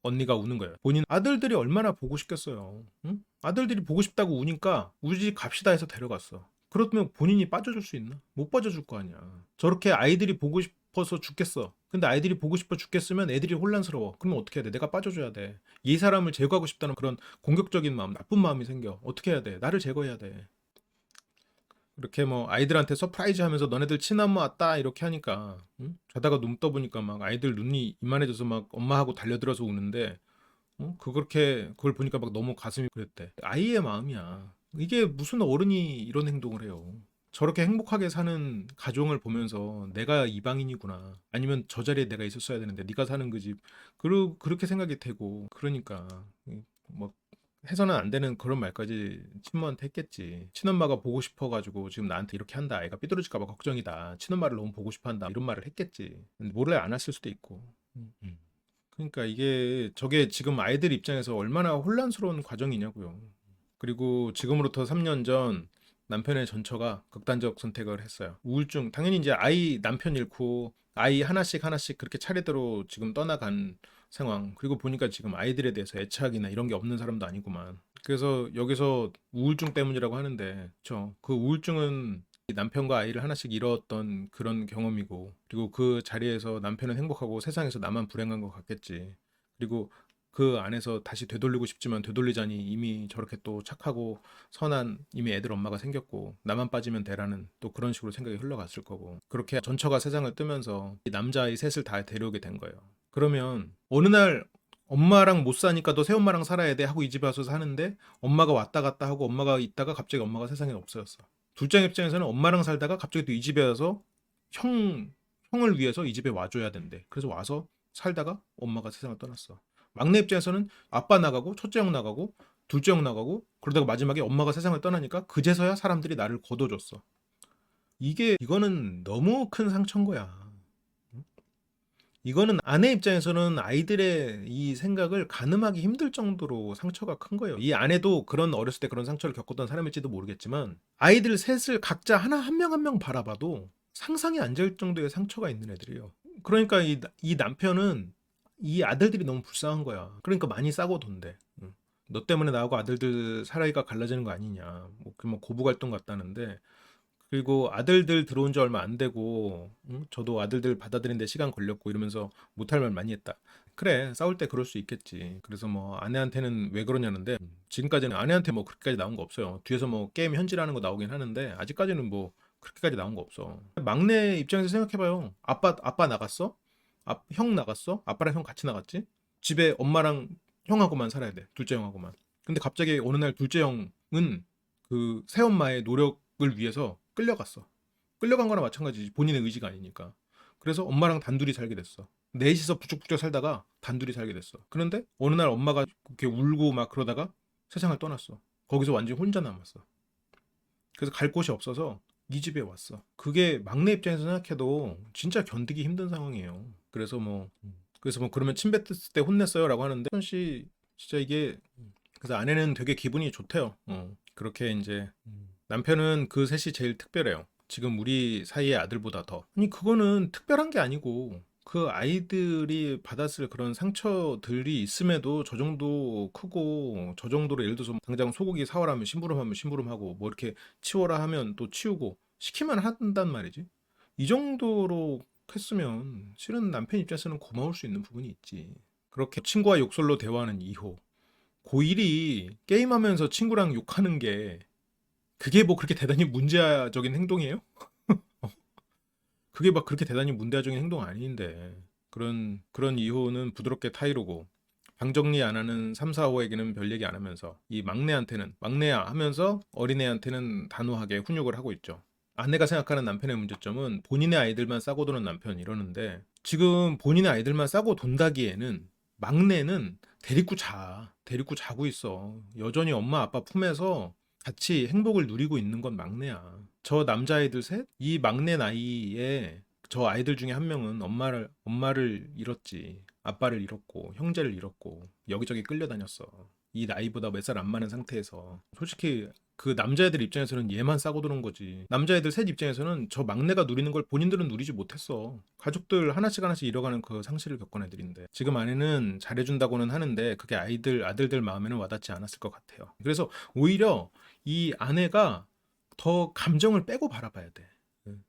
언니가 우는 거예요. 본인 아들들이 얼마나 보고 싶겠어요. 응? 아들들이 보고 싶다고 우니까 우리 집 갑시다 해서 데려갔어. 그렇다면 본인이 빠져줄 수 있나? 못 빠져줄 거 아니야. 저렇게 아이들이 보고 싶어서 죽겠어. 근데 아이들이 보고 싶어 죽겠으면 애들이 혼란스러워. 그러면 어떻게 해야 돼? 내가 빠져줘야 돼. 이 사람을 제거하고 싶다는 그런 공격적인 마음, 나쁜 마음이 생겨. 어떻게 해야 돼? 나를 제거해야 돼. 이렇게 뭐 아이들한테 서프라이즈 하면서 너네들 친엄마 왔다 이렇게 하니까 응? 자다가 눈 떠보니까 막 아이들 눈이 이만해져서 막 엄마하고 달려들어서 우는데 그걸 보니까 막 너무 가슴이 그랬대. 아이의 마음이야. 이게 무슨 어른이 이런 행동을 해요. 저렇게 행복하게 사는 가정을 보면서 내가 이방인이구나. 아니면 저 자리에 내가 있었어야 되는데 네가 사는 그 집. 그렇게 생각이 되고 그러니까 뭐 해서는 안 되는 그런 말까지 친모한테 했겠지. 친엄마가 보고 싶어가지고 지금 나한테 이렇게 한다. 애가 삐뚤어질까봐 걱정이다. 친엄마를 너무 보고 싶어한다. 이런 말을 했겠지. 근데 몰래 안 했을 수도 있고. 그러니까 이게 저게 지금 아이들 입장에서 얼마나 혼란스러운 과정이냐고요. 그리고 지금으로부터 3년 전 남편의 전처가 극단적 선택을 했어요. 우울증, 당연히 이제 아이 남편 잃고 아이 하나씩 하나씩 그렇게 차례대로 지금 떠나간 상황. 그리고 보니까 지금 아이들에 대해서 애착이나 이런 게 없는 사람도 아니구만. 그래서 여기서 우울증 때문이라고 하는데, 그 우울증은 이 남편과 아이를 하나씩 잃었던 그런 경험이고, 그리고 그 자리에서 남편은 행복하고 세상에서 나만 불행한 것 같겠지. 그리고 그 안에서 다시 되돌리고 싶지만 되돌리자니 이미 저렇게 또 착하고 선한 이미 애들 엄마가 생겼고 나만 빠지면 되라는 또 그런 식으로 생각이 흘러갔을 거고 그렇게 전처가 세상을 뜨면서 이 남자아이 셋을 다 데려오게 된 거예요. 그러면 어느 날 엄마랑 못 사니까 너 새엄마랑 살아야 돼 하고 이 집에 와서 사는데 엄마가 왔다 갔다 하고 엄마가 있다가 갑자기 엄마가 세상에 없어졌어. 둘째 입장에서는 엄마랑 살다가 갑자기 또 이 집에 와서 형, 형을 위해서 이 집에 와줘야 된대. 그래서 와서 살다가 엄마가 세상을 떠났어. 막내 입장에서는 아빠 나가고 첫째 형 나가고 둘째 형 나가고 그러다가 마지막에 엄마가 세상을 떠나니까 그제서야 사람들이 나를 거둬줬어. 이거는 너무 큰 상처인 거야. 이거는 아내 입장에서는 아이들의 이 생각을 가늠하기 힘들 정도로 상처가 큰 거예요. 이 아내도 그런 어렸을 때 그런 상처를 겪었던 사람일지도 모르겠지만 아이들 셋을 각자 하나 한 명 한 명 바라봐도 상상이 안 될 정도의 상처가 있는 애들이에요. 그러니까 이 남편은 이 아들들이 너무 불쌍한 거야. 그러니까 많이 싸고 돈대. 응. 너 때문에 나하고 아들들 사이가 갈라지는 거 아니냐. 뭐 고부 갈등 같다는데 그리고 아들들 들어온 지 얼마 안 되고 저도 아들들 받아들이는데 시간 걸렸고 이러면서 못할 말 많이 했다. 그래 싸울 때 그럴 수 있겠지. 그래서 뭐 아내한테는 왜 그러냐는데 지금까지는 아내한테 뭐 그렇게까지 나온 거 없어요. 뒤에서 뭐 게임 현질하는 거 나오긴 하는데 아직까지는 뭐 그렇게까지 나온 거 없어. 막내 입장에서 생각해봐요. 아빠 나갔어? 형 나갔어? 아빠랑 형 같이 나갔지? 집에 엄마랑 형하고만 살아야 돼. 둘째 형하고만. 근데 갑자기 어느 날 둘째 형은 그 새엄마의 노력을 위해서 끌려갔어. 끌려간 거나 마찬가지지. 본인의 의지가 아니니까. 그래서 엄마랑 단둘이 살게 됐어. 넷이서 부쩍부쩍 살다가 단둘이 살게 됐어. 그런데 어느 날 엄마가 이렇게 울고 막 그러다가 세상을 떠났어. 거기서 완전히 혼자 남았어. 그래서 갈 곳이 없어서 이 집에 왔어. 그게 막내 입장에서 생각해도 진짜 견디기 힘든 상황이에요. 그래서 뭐 그러면 침 뱉었을 때 혼냈어요라고 하는데 현씨 진짜 이게 그래서 아내는 되게 기분이 좋대요. 그렇게 이제 남편은 그 셋이 제일 특별해요. 지금 우리 사이의 아들보다 더. 아니 그거는 특별한 게 아니고 그 아이들이 받았을 그런 상처들이 있음에도 저 정도 크고 저 정도로 예를 들어서 당장 소고기 사와라면 심부름하면 심부름하고 뭐 이렇게 치워라 하면 또 치우고 시키면 한단 말이지. 이 정도로 했으면 실은 남편 입장에서는 고마울 수 있는 부분이 있지. 그렇게 친구와 욕설로 대화하는 2호. 고1이 게임하면서 친구랑 욕하는 게 그게 뭐 그렇게 대단히 문제적인 행동이에요? 그게 막 그렇게 대단히 문제적인 행동 아닌데 그런 이호는 부드럽게 타이르고 방 정리 안 하는 3, 4호에게는 별 얘기 안 하면서 이 막내한테는 막내야 하면서 어린애한테는 단호하게 훈육을 하고 있죠. 아내가 생각하는 남편의 문제점은 본인의 아이들만 싸고 도는 남편 이러는데 지금 본인의 아이들만 싸고 돈다기에는 막내는 데리고 자고 있어. 여전히 엄마 아빠 품에서 같이 행복을 누리고 있는 건 막내야. 저 남자아이들 셋? 이 막내 나이에 저 아이들 중에 한 명은 엄마를 잃었지. 아빠를 잃었고 형제를 잃었고 여기저기 끌려다녔어. 이 나이보다 몇 살 안 많은 상태에서. 솔직히 그 남자애들 입장에서는 얘만 싸고 드는 거지. 남자애들 셋 입장에서는 저 막내가 누리는 걸 본인들은 누리지 못했어. 가족들 하나씩 하나씩 잃어가는 그 상실을 겪은 애들인데 지금 아내는 잘해준다고는 하는데 그게 아들들 마음에는 와닿지 않았을 것 같아요. 그래서 오히려 이 아내가 더 감정을 빼고 바라봐야 돼.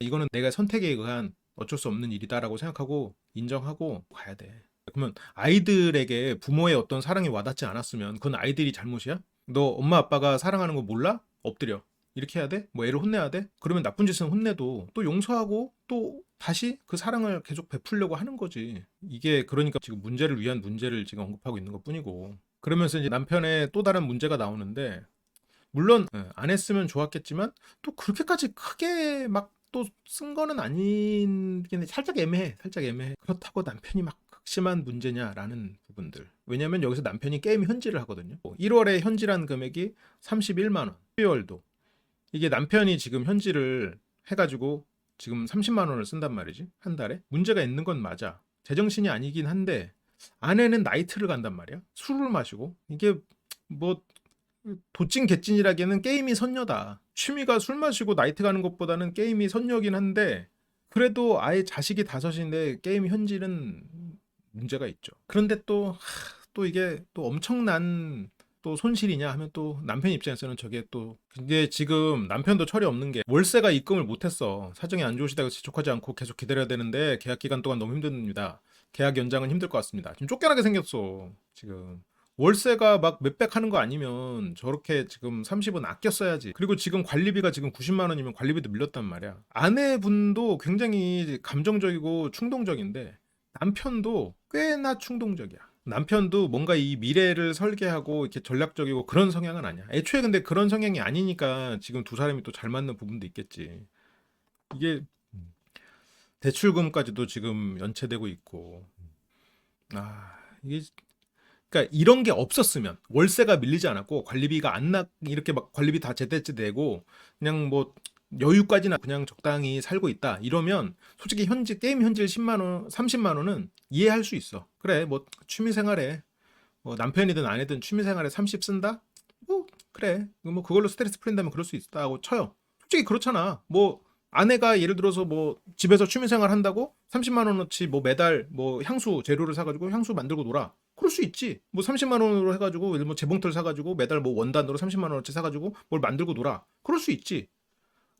이거는 내가 선택에 의한 어쩔 수 없는 일이다라고 생각하고 인정하고 가야 돼. 그러면 아이들에게 부모의 어떤 사랑이 와닿지 않았으면 그건 아이들이 잘못이야? 너 엄마 아빠가 사랑하는 거 몰라? 엎드려. 이렇게 해야 돼? 뭐 애를 혼내야 돼? 그러면 나쁜 짓은 혼내도 또 용서하고 또 다시 그 사랑을 계속 베풀려고 하는 거지. 이게 그러니까 지금 문제를 위한 문제를 지금 언급하고 있는 것 뿐이고. 그러면서 이제 남편의 또 다른 문제가 나오는데 물론 안 했으면 좋았겠지만 또 그렇게까지 크게 막 또 쓴 거는 아닌데 살짝 애매해. 살짝 애매해. 그렇다고 남편이 막 극심한 문제냐라는 부분들. 왜냐면 여기서 남편이 게임 현질을 하거든요. 1월에 현질한 금액이 31만 원. 12월도. 이게 남편이 지금 현질을 해가지고 지금 30만 원을 쓴단 말이지. 한 달에. 문제가 있는 건 맞아. 제정신이 아니긴 한데 아내는 나이트를 간단 말이야. 술을 마시고. 이게 뭐 도찐 개찐이라기에는 게임이 선녀다. 취미가 술 마시고 나이트 가는 것보다는 게임이 선녀긴 한데 그래도 아예 자식이 다섯인데 게임 현질은 문제가 있죠. 그런데 또 이게 또 엄청난 또 손실이냐 하면 또 남편 입장에서는 저게 또 이게 지금 남편도 철이 없는 게 월세가 입금을 못했어. 사정이 안 좋으시다고 재촉하지 않고 계속 기다려야 되는데 계약 기간 동안 너무 힘듭니다. 계약 연장은 힘들 것 같습니다. 지금 쫓겨나게 생겼어. 지금 월세가 막 몇백 하는 거 아니면 저렇게 지금 30은 아껴 써야지. 그리고 지금 관리비가 지금 90만 원이면 관리비도 밀렸단 말이야. 아내분도 굉장히 감정적이고 충동적인데 남편도 꽤나 충동적이야. 남편도 뭔가 이 미래를 설계하고 이렇게 전략적이고 그런 성향은 아니야. 애초에 근데 그런 성향이 아니니까 지금 두 사람이 또 잘 맞는 부분도 있겠지. 이게 대출금까지도 지금 연체되고 있고. 이게 그러니까 이런 게 없었으면 월세가 밀리지 않았고 관리비가 안 나 이렇게 막 관리비 다 제때제 내고 그냥 뭐 여유까지나 그냥 적당히 살고 있다 이러면 솔직히 현지 게임 현질 10만 원, 30만 원은 이해할 수 있어. 그래 뭐 취미 생활에 뭐 남편이든 아내든 취미 생활에 30 쓴다? 뭐 그래 뭐 그걸로 스트레스 풀린다면 그럴 수 있다고 쳐요. 솔직히 그렇잖아. 뭐 아내가 예를 들어서 뭐 집에서 취미 생활 한다고 30만 원어치 뭐 매달 뭐 향수 재료를 사가지고 향수 만들고 놀아. 그럴 수 있지. 뭐 30만 원으로 해가지고 예를 들면 뭐 재봉틀 사가지고 매달 뭐 원단으로 30만 원어치 사가지고 뭘 만들고 놀아. 그럴 수 있지.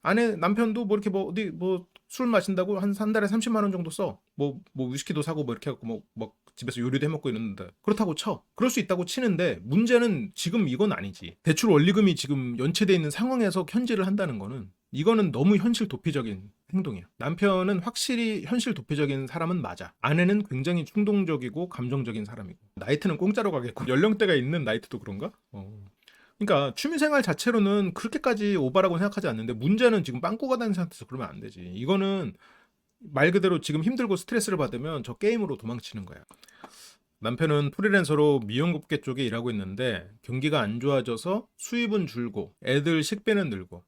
아내 남편도 뭐 이렇게 뭐 어디 뭐 술 마신다고 한 달에 30만 원 정도 써. 뭐 위스키도 사고 뭐 이렇게 해갖고 뭐 집에서 요리도 해 먹고 이러는데 그렇다고 쳐. 그럴 수 있다고 치는데 문제는 지금 이건 아니지. 대출 원리금이 지금 연체돼 있는 상황에서 현질을 한다는 거는 이거는 너무 현실 도피적인 행동이야. 남편은 확실히 현실 도피적인 사람은 맞아. 아내는 굉장히 충동적이고 감정적인 사람이고. 나이트는 공짜로 가겠고 연령대가 있는 나이트도 그런가? 그러니까 취미생활 자체로는 그렇게까지 오바라고 생각하지 않는데 문제는 지금 빵꾸가 다는 상태에서 그러면 안 되지. 이거는 말 그대로 지금 힘들고 스트레스를 받으면 저 게임으로 도망치는 거야. 남편은 프리랜서로 미용업계 쪽에 일하고 있는데 경기가 안 좋아져서 수입은 줄고 애들 식비는 늘고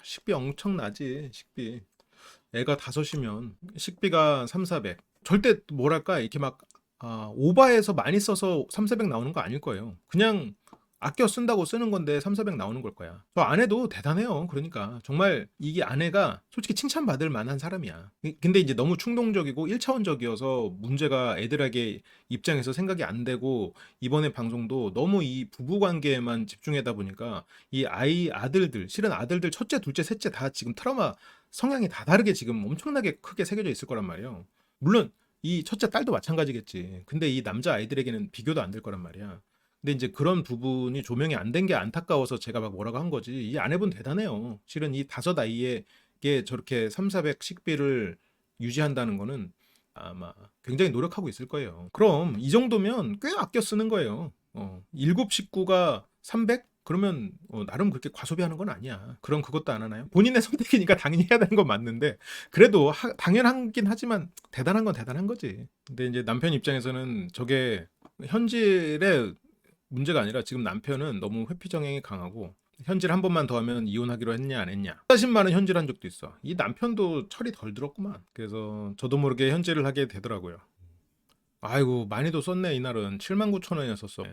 식비 엄청나지 식비. 애가 다섯이면 식비가 3, 400. 절대 뭐랄까 이렇게 막 오바해서 많이 써서 3, 400 나오는 거 아닐 거예요. 그냥 아껴 쓴다고 쓰는 건데 3, 400 나오는 걸 거야. 저 아내도 대단해요. 그러니까 정말 이게 아내가 솔직히 칭찬받을 만한 사람이야. 근데 이제 너무 충동적이고 1차원적이어서 문제가 애들에게 입장에서 생각이 안 되고 이번에 방송도 너무 이 부부 관계에만 집중하다 보니까 이 아들들 실은 아들들 첫째, 둘째, 셋째 다 지금 트라우마 성향이 다 다르게 지금 엄청나게 크게 새겨져 있을 거란 말이에요. 물론 이 첫째 딸도 마찬가지겠지. 근데 이 남자 아이들에게는 비교도 안 될 거란 말이야. 근데 이제 그런 부분이 조명이 안 된 게 안타까워서 제가 막 뭐라고 한 거지. 이 아내분 대단해요. 실은 이 다섯 아이에게 저렇게 3, 400 식비를 유지한다는 거는 아마 굉장히 노력하고 있을 거예요. 그럼 이 정도면 꽤 아껴 쓰는 거예요. 일곱 식구가 300? 그러면 나름 그렇게 과소비하는 건 아니야. 그럼 그것도 안 하나요? 본인의 선택이니까 당연히 해야 되는 건 맞는데 그래도 당연하긴 하지만 대단한 건 대단한 거지. 근데 이제 남편 입장에서는 저게 현질의 문제가 아니라 지금 남편은 너무 회피 정향이 강하고 현질 한 번만 더 하면 이혼하기로 했냐 안 했냐 40만 원 현질한 적도 있어. 이 남편도 철이 덜 들었구만. 그래서 저도 모르게 현질을 하게 되더라고요. 아이고 많이도 썼네. 이날은 7만 9천 원이었었어.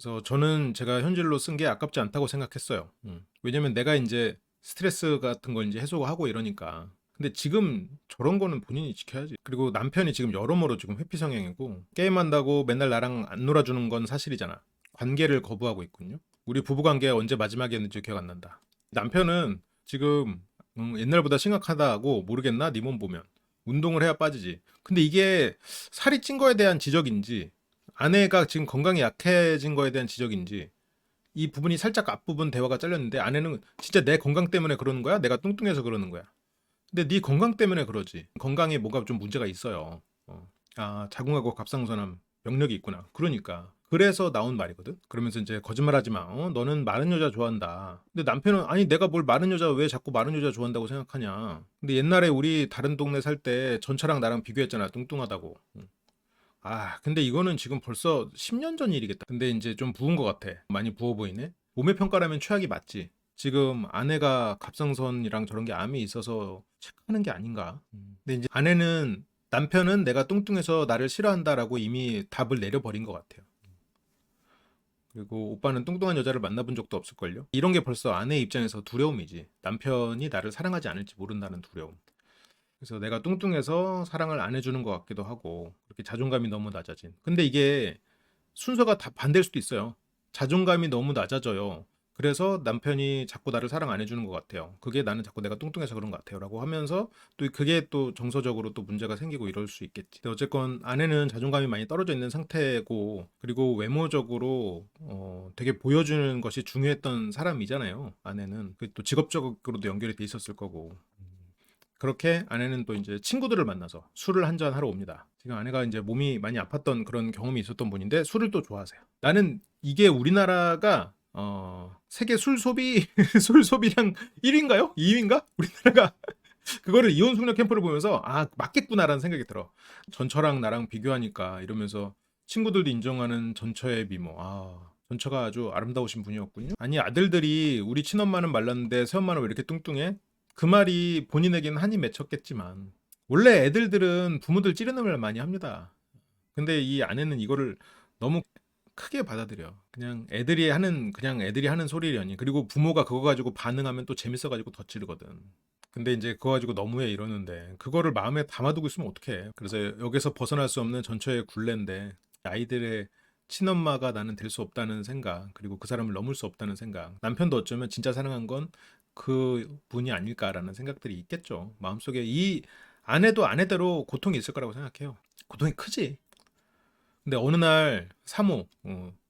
그래서 저는 제가 현질로 쓴 게 아깝지 않다고 생각했어요. 왜냐면 내가 이제 스트레스 같은 걸 이제 해소하고 이러니까. 근데 지금 저런 거는 본인이 지켜야지. 그리고 남편이 지금 여러모로 지금 회피 성향이고 게임한다고 맨날 나랑 안 놀아주는 건 사실이잖아. 관계를 거부하고 있군요. 우리 부부 관계가 언제 마지막이었는지 기억 안 난다. 남편은 지금 옛날보다 심각하다고 모르겠나? 네 몸 보면. 운동을 해야 빠지지. 근데 이게 살이 찐 거에 대한 지적인지 아내가 지금 건강이 약해진 거에 대한 지적인지 이 부분이 살짝 앞부분 대화가 잘렸는데 아내는 진짜 내 건강 때문에 그러는 거야? 내가 뚱뚱해서 그러는 거야? 근데 네 건강 때문에 그러지. 건강에 뭐가 좀 문제가 있어요. 아, 자궁하고 갑상선암 병력이 있구나. 그러니까. 그래서 나온 말이거든. 그러면서 이제 거짓말하지 마. 너는 마른 여자 좋아한다. 근데 남편은 아니 내가 뭘 마른 여자 왜 자꾸 마른 여자 좋아한다고 생각하냐. 근데 옛날에 우리 다른 동네 살 때 전처랑 나랑 비교했잖아. 뚱뚱하다고. 아, 근데 이거는 지금 벌써 10년 전 일이겠다. 근데 이제 좀 부은 것 같아. 많이 부어 보이네. 몸의 평가라면 최악이 맞지. 지금 아내가 갑상선이랑 저런 게 암이 있어서 체크하는 게 아닌가. 근데 이제 아내는 남편은 내가 뚱뚱해서 나를 싫어한다라고 이미 답을 내려버린 것 같아요. 그리고 오빠는 뚱뚱한 여자를 만나본 적도 없을걸요? 이런 게 벌써 아내 입장에서 두려움이지. 남편이 나를 사랑하지 않을지 모른다는 두려움. 그래서 내가 뚱뚱해서 사랑을 안 해주는 것 같기도 하고 그렇게 자존감이 너무 낮아진. 근데 이게 순서가 다 반대일 수도 있어요. 자존감이 너무 낮아져요. 그래서 남편이 자꾸 나를 사랑 안 해주는 것 같아요. 그게 나는 자꾸 내가 뚱뚱해서 그런 것 같아요. 라고 하면서 또 그게 또 정서적으로 또 문제가 생기고 이럴 수 있겠지. 근데 어쨌건 아내는 자존감이 많이 떨어져 있는 상태고 그리고 외모적으로 되게 보여주는 것이 중요했던 사람이잖아요. 아내는. 그게 또 직업적으로도 연결이 돼 있었을 거고. 그렇게 아내는 또 이제 친구들을 만나서 술을 한잔 하러 옵니다. 지금 아내가 이제 몸이 많이 아팠던 그런 경험이 있었던 분인데 술을 또 좋아하세요. 나는 이게 우리나라가 세계 술 소비 술 소비량 1위인가요? 2위인가? 우리나라가 그거를 이혼 숙녀 캠프를 보면서 아 맞겠구나라는 생각이 들어. 전처랑 나랑 비교하니까 이러면서 친구들도 인정하는 전처의 미모. 아 전처가 아주 아름다우신 분이었군요. 아니 아들들이 우리 친엄마는 말랐는데 새엄마는 왜 이렇게 뚱뚱해? 그 말이 본인에게는 한이 맺혔겠지만 원래 애들들은 부모들 찌르는 말 많이 합니다. 근데 이 아내는 이거를 너무 크게 받아들여. 그냥 애들이 하는 소리려니. 그리고 부모가 그거 가지고 반응하면 또 재밌어 가지고 더 찌르거든. 근데 이제 그거 가지고 너무해 이러는데 그거를 마음에 담아두고 있으면 어떡해. 그래서 여기서 벗어날 수 없는 전처의 굴레인데 아이들의 친엄마가 나는 될 수 없다는 생각 그리고 그 사람을 넘을 수 없다는 생각 남편도 어쩌면 진짜 사랑한 건 그 분이 아닐까라는 생각들이 있겠죠. 마음속에 이 아내도 아내대로 고통이 있을 거라고 생각해요. 고통이 크지. 근데 어느 날 사모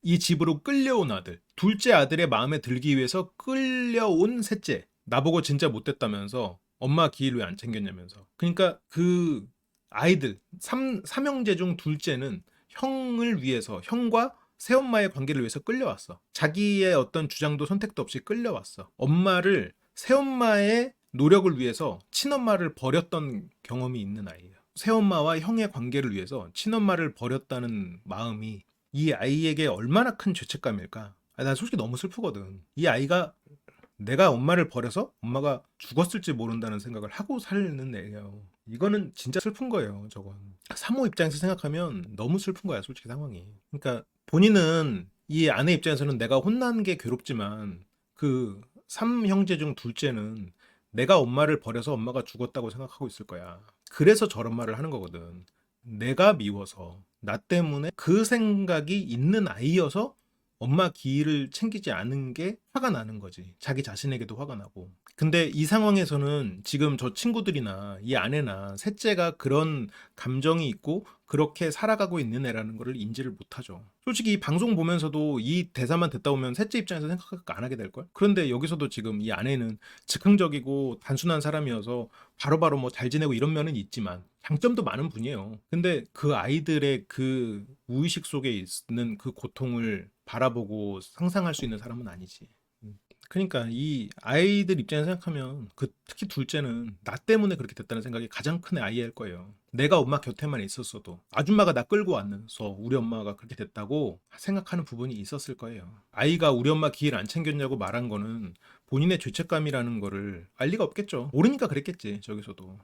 이 집으로 끌려온 아들 둘째 아들의 마음에 들기 위해서 끌려온 셋째 나보고 진짜 못됐다면서 엄마 기일 왜 안 챙겼냐면서 그러니까 그 아이들 삼형제 중 둘째는 형을 위해서 형과 새엄마의 관계를 위해서 끌려왔어. 자기의 어떤 주장도 선택도 없이 끌려왔어. 엄마를 새엄마의 노력을 위해서 친엄마를 버렸던 경험이 있는 아이예요. 새엄마와 형의 관계를 위해서 친엄마를 버렸다는 마음이 이 아이에게 얼마나 큰 죄책감일까? 난 솔직히 너무 슬프거든. 이 아이가 내가 엄마를 버려서 엄마가 죽었을지 모른다는 생각을 하고 살는 애예요. 이거는 진짜 슬픈 거예요, 저건. 사모 입장에서 생각하면 너무 슬픈 거야, 솔직히 상황이. 그러니까 본인은 이 아내 입장에서는 내가 혼난 게 괴롭지만 그 삼형제 중 둘째는 내가 엄마를 버려서 엄마가 죽었다고 생각하고 있을 거야. 그래서 저런 말을 하는 거거든. 내가 미워서 나 때문에 그 생각이 있는 아이여서 엄마 기일을 챙기지 않은 게 화가 나는 거지. 자기 자신에게도 화가 나고. 근데 이 상황에서는 지금 저 친구들이나 이 아내나 셋째가 그런 감정이 있고 그렇게 살아가고 있는 애라는 거를 인지를 못하죠. 솔직히 이 방송 보면서도 이 대사만 듣다 보면 셋째 입장에서 생각 안 하게 될걸? 그런데 여기서도 지금 이 아내는 즉흥적이고 단순한 사람이어서 바로바로 뭐 잘 지내고 이런 면은 있지만 장점도 많은 분이에요. 근데 그 아이들의 그 무의식 속에 있는 그 고통을 바라보고 상상할 수 있는 사람은 아니지. 그러니까 이 아이들 입장에서 생각하면 그 특히 둘째는 나 때문에 그렇게 됐다는 생각이 가장 큰 아이일 거예요. 내가 엄마 곁에만 있었어도 아줌마가 나 끌고 왔는서 우리 엄마가 그렇게 됐다고 생각하는 부분이 있었을 거예요. 아이가 우리 엄마 기일 안 챙겼냐고 말한 거는 본인의 죄책감이라는 거를 알 리가 없겠죠. 모르니까 그랬겠지, 저기서도.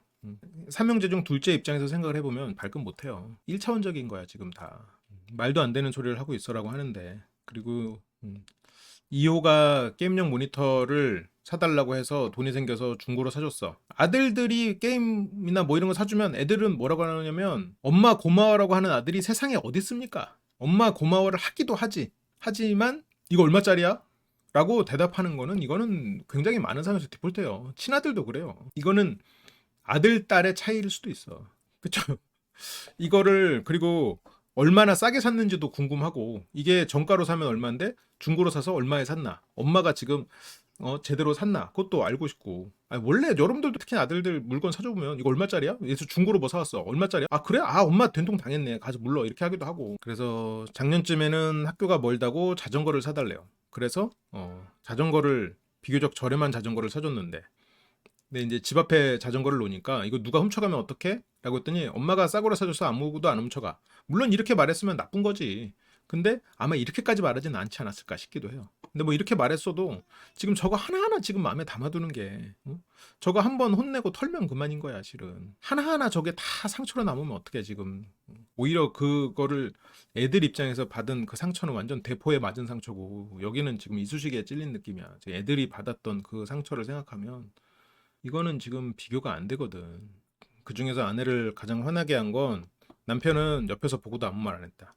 삼형제 중 둘째 입장에서 생각을 해보면 발끈 못해요. 1차원적인 거야, 지금 다. 말도 안 되는 소리를 하고 있어라고 하는데 그리고 2호가 게임용 모니터를 사달라고 해서 돈이 생겨서 중고로 사줬어. 아들들이 게임이나 뭐 이런 거 사주면 애들은 뭐라고 하냐면 엄마 고마워라고 하는 아들이 세상에 어디 있습니까? 엄마 고마워를 하기도 하지. 하지만 이거 얼마짜리야? 라고 대답하는 거는 이거는 굉장히 많은 상황에서 디폴트예요. 친아들도 그래요. 이거는 아들 딸의 차이일 수도 있어. 그쵸? 이거를 그리고 얼마나 싸게 샀는지도 궁금하고 이게 정가로 사면 얼마인데 중고로 사서 얼마에 샀나 엄마가 지금 제대로 샀나 그것도 알고 싶고 원래 여러분들도 특히 아들들 물건 사줘보면 이거 얼마짜리야? 예서 중고로 뭐 사왔어 얼마짜리야? 아 그래? 아 엄마 된통 당했네 가서 물러 이렇게 하기도 하고 그래서 작년쯤에는 학교가 멀다고 자전거를 사달래요. 그래서 자전거를 비교적 저렴한 자전거를 사줬는데 근데 이제 집 앞에 자전거를 놓으니까 이거 누가 훔쳐가면 어떡해? 라고 했더니 엄마가 싸구려 사줘서 아무도 안 훔쳐가. 물론 이렇게 말했으면 나쁜 거지. 근데 아마 이렇게까지 말하지는 않지 않았을까 싶기도 해요. 근데 뭐 이렇게 말했어도 지금 저거 하나하나 지금 마음에 담아두는 게 저거 한번 혼내고 털면 그만인 거야 실은. 하나하나 저게 다 상처로 남으면 어떡해 지금. 오히려 그거를 애들 입장에서 받은 그 상처는 완전 대포에 맞은 상처고 여기는 지금 이쑤시개에 찔린 느낌이야. 애들이 받았던 그 상처를 생각하면 이거는 지금 비교가 안 되거든. 그중에서 아내를 가장 화나게 한 건 남편은 옆에서 보고도 아무 말 안 했다.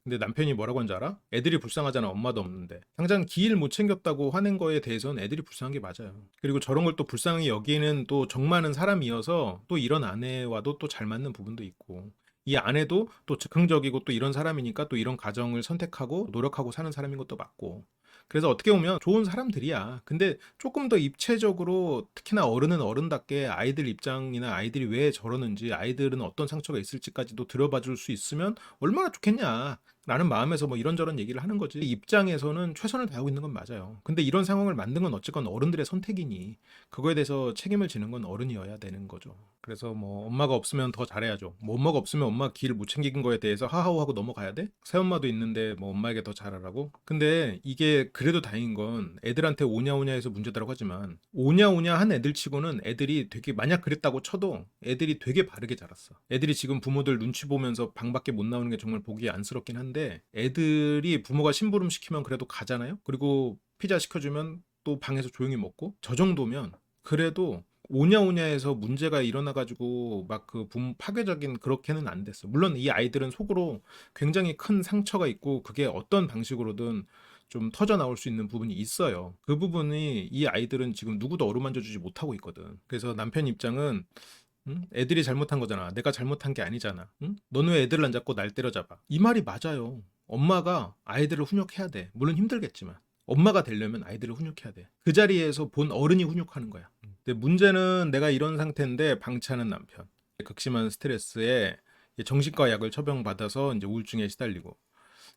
근데 남편이 뭐라고 한줄 알아? 애들이 불쌍하잖아. 엄마도 없는데. 당장 기일 못 챙겼다고 화낸 거에 대해서는 애들이 불쌍한 게 맞아요. 그리고 저런 걸 또 불쌍히 여기는 또 정 많은 사람이어서 또 이런 아내와도 또 잘 맞는 부분도 있고 이 아내도 또 즉흥적이고 또 이런 사람이니까 또 이런 가정을 선택하고 노력하고 사는 사람인 것도 맞고 그래서 어떻게 보면 좋은 사람들이야. 근데 조금 더 입체적으로 특히나 어른은 어른답게 아이들 입장이나 아이들이 왜 저러는지 아이들은 어떤 상처가 있을지까지도 들어봐 줄 수 있으면 얼마나 좋겠냐. 라는 마음에서 뭐 이런저런 얘기를 하는 거지. 입장에서는 최선을 다하고 있는 건 맞아요. 근데 이런 상황을 만든 건 어쨌건 어른들의 선택이니 그거에 대해서 책임을 지는 건 어른이어야 되는 거죠. 그래서 뭐 엄마가 없으면 더 잘해야죠. 뭐 엄마가 없으면 엄마 길 못 챙긴 거에 대해서 하하호하고 넘어가야 돼? 새엄마도 있는데 뭐 엄마에게 더 잘하라고? 근데 이게 그래도 다행인 건 애들한테 오냐 오냐 해서 문제다라고 하지만 오냐 오냐 한 애들 치고는 애들이 되게 만약 그랬다고 쳐도 애들이 되게 바르게 자랐어. 애들이 지금 부모들 눈치 보면서 방 밖에 못 나오는 게 정말 보기 안쓰럽긴 한데 애들이 부모가 심부름 시키면 그래도 가잖아요. 그리고 피자 시켜주면 또 방에서 조용히 먹고 저 정도면 그래도 오냐 오냐에서 문제가 일어나가지고 막 그 파괴적인 그렇게는 안 됐어. 물론 이 아이들은 속으로 굉장히 큰 상처가 있고 그게 어떤 방식으로든 좀 터져 나올 수 있는 부분이 있어요. 그 부분이 이 아이들은 지금 누구도 어루만져주지 못하고 있거든. 그래서 남편 입장은 응? 애들이 잘못한 거잖아. 내가 잘못한 게 아니잖아. 응? 너는 왜 애들을 안 잡고 날 때려잡아? 이 말이 맞아요. 엄마가 아이들을 훈육해야 돼. 물론 힘들겠지만. 엄마가 되려면 아이들을 훈육해야 돼. 그 자리에서 본 어른이 훈육하는 거야. 근데 문제는 내가 이런 상태인데 방치하는 남편. 극심한 스트레스에 정신과 약을 처방받아서 이제 우울증에 시달리고.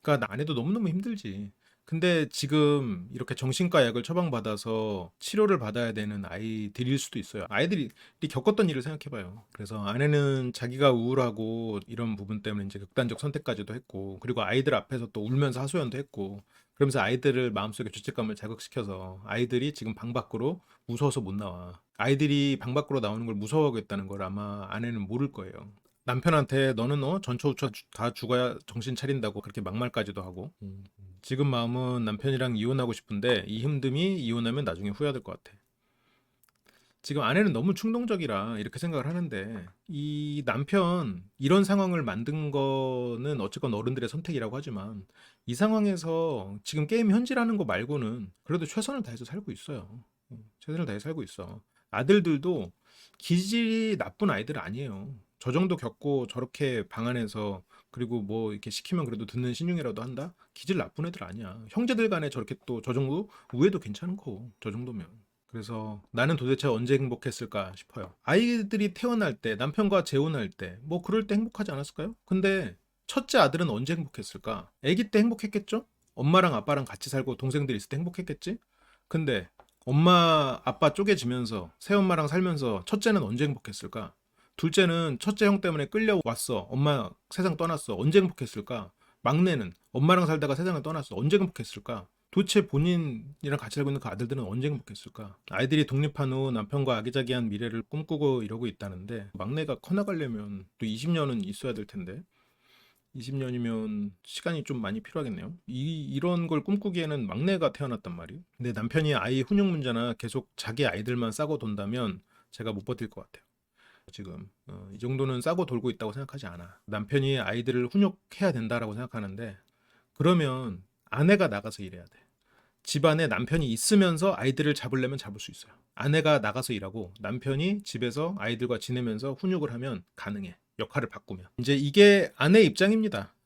그러니까 나 안 해도 너무너무 힘들지. 근데 지금 이렇게 정신과 약을 처방받아서 치료를 받아야 되는 아이들일 수도 있어요. 아이들이 겪었던 일을 생각해봐요. 그래서 아내는 자기가 우울하고 이런 부분 때문에 이제 극단적 선택까지도 했고, 그리고 아이들 앞에서 또 울면서 하소연도 했고, 그러면서 아이들을 마음속에 죄책감을 자극시켜서 아이들이 지금 방 밖으로 무서워서 못 나와. 아이들이 방 밖으로 나오는 걸 무서워하겠다는 걸 아마 아내는 모를 거예요. 남편한테 너는 전처우처 다 죽어야 정신 차린다고 그렇게 막말까지도 하고 지금 마음은 남편이랑 이혼하고 싶은데 이 힘듦이 이혼하면 나중에 후회될 것 같아. 지금 아내는 너무 충동적이라 이렇게 생각을 하는데 이 남편 이런 상황을 만든 거는 어쨌건 어른들의 선택이라고 하지만 이 상황에서 지금 게임 현질하는 거 말고는 그래도 최선을 다해서 살고 있어요. 최선을 다해 살고 있어. 아들들도 기질이 나쁜 아이들 아니에요. 저 정도 겪고 저렇게 방 안에서 그리고 뭐 이렇게 시키면 그래도 듣는 신용이라도 한다? 기질 나쁜 애들 아니야. 형제들 간에 저렇게 또 저 정도 우애도 괜찮은 거. 저 정도면. 그래서 나는 도대체 언제 행복했을까 싶어요. 아이들이 태어날 때, 남편과 재혼할 때, 뭐 그럴 때 행복하지 않았을까요? 근데 첫째 아들은 언제 행복했을까? 아기 때 행복했겠죠? 엄마랑 아빠랑 같이 살고 동생들이 있을 때 행복했겠지? 근데 엄마, 아빠 쪼개지면서 새엄마랑 살면서 첫째는 언제 행복했을까? 둘째는 첫째 형 때문에 끌려왔어. 엄마 세상 떠났어. 언제 행복했을까? 막내는 엄마랑 살다가 세상을 떠났어. 언제 행복했을까? 도대체 본인이랑 같이 살고 있는 그 아들들은 언제 행복했을까? 아이들이 독립한 후 남편과 아기자기한 미래를 꿈꾸고 이러고 있다는데 막내가 커나가려면 또 20년은 있어야 될 텐데 20년이면 시간이 좀 많이 필요하겠네요. 이런 걸 꿈꾸기에는 막내가 태어났단 말이에요. 근데 남편이 아이 훈육 문제나 계속 자기 아이들만 싸고 돈다면 제가 못 버틸 것 같아요. 지금 이 정도는 싸고 돌고 있다고 생각하지 않아. 남편이 아이들을 훈육해야 된다라고 생각하는데 그러면 아내가 나가서 일해야 돼. 집안에 남편이 있으면서 아이들을 잡으려면 잡을 수 있어요. 아내가 나가서 일하고 남편이 집에서 아이들과 지내면서 훈육을 하면 가능해. 역할을 바꾸면. 이제 이게 아내 입장입니다.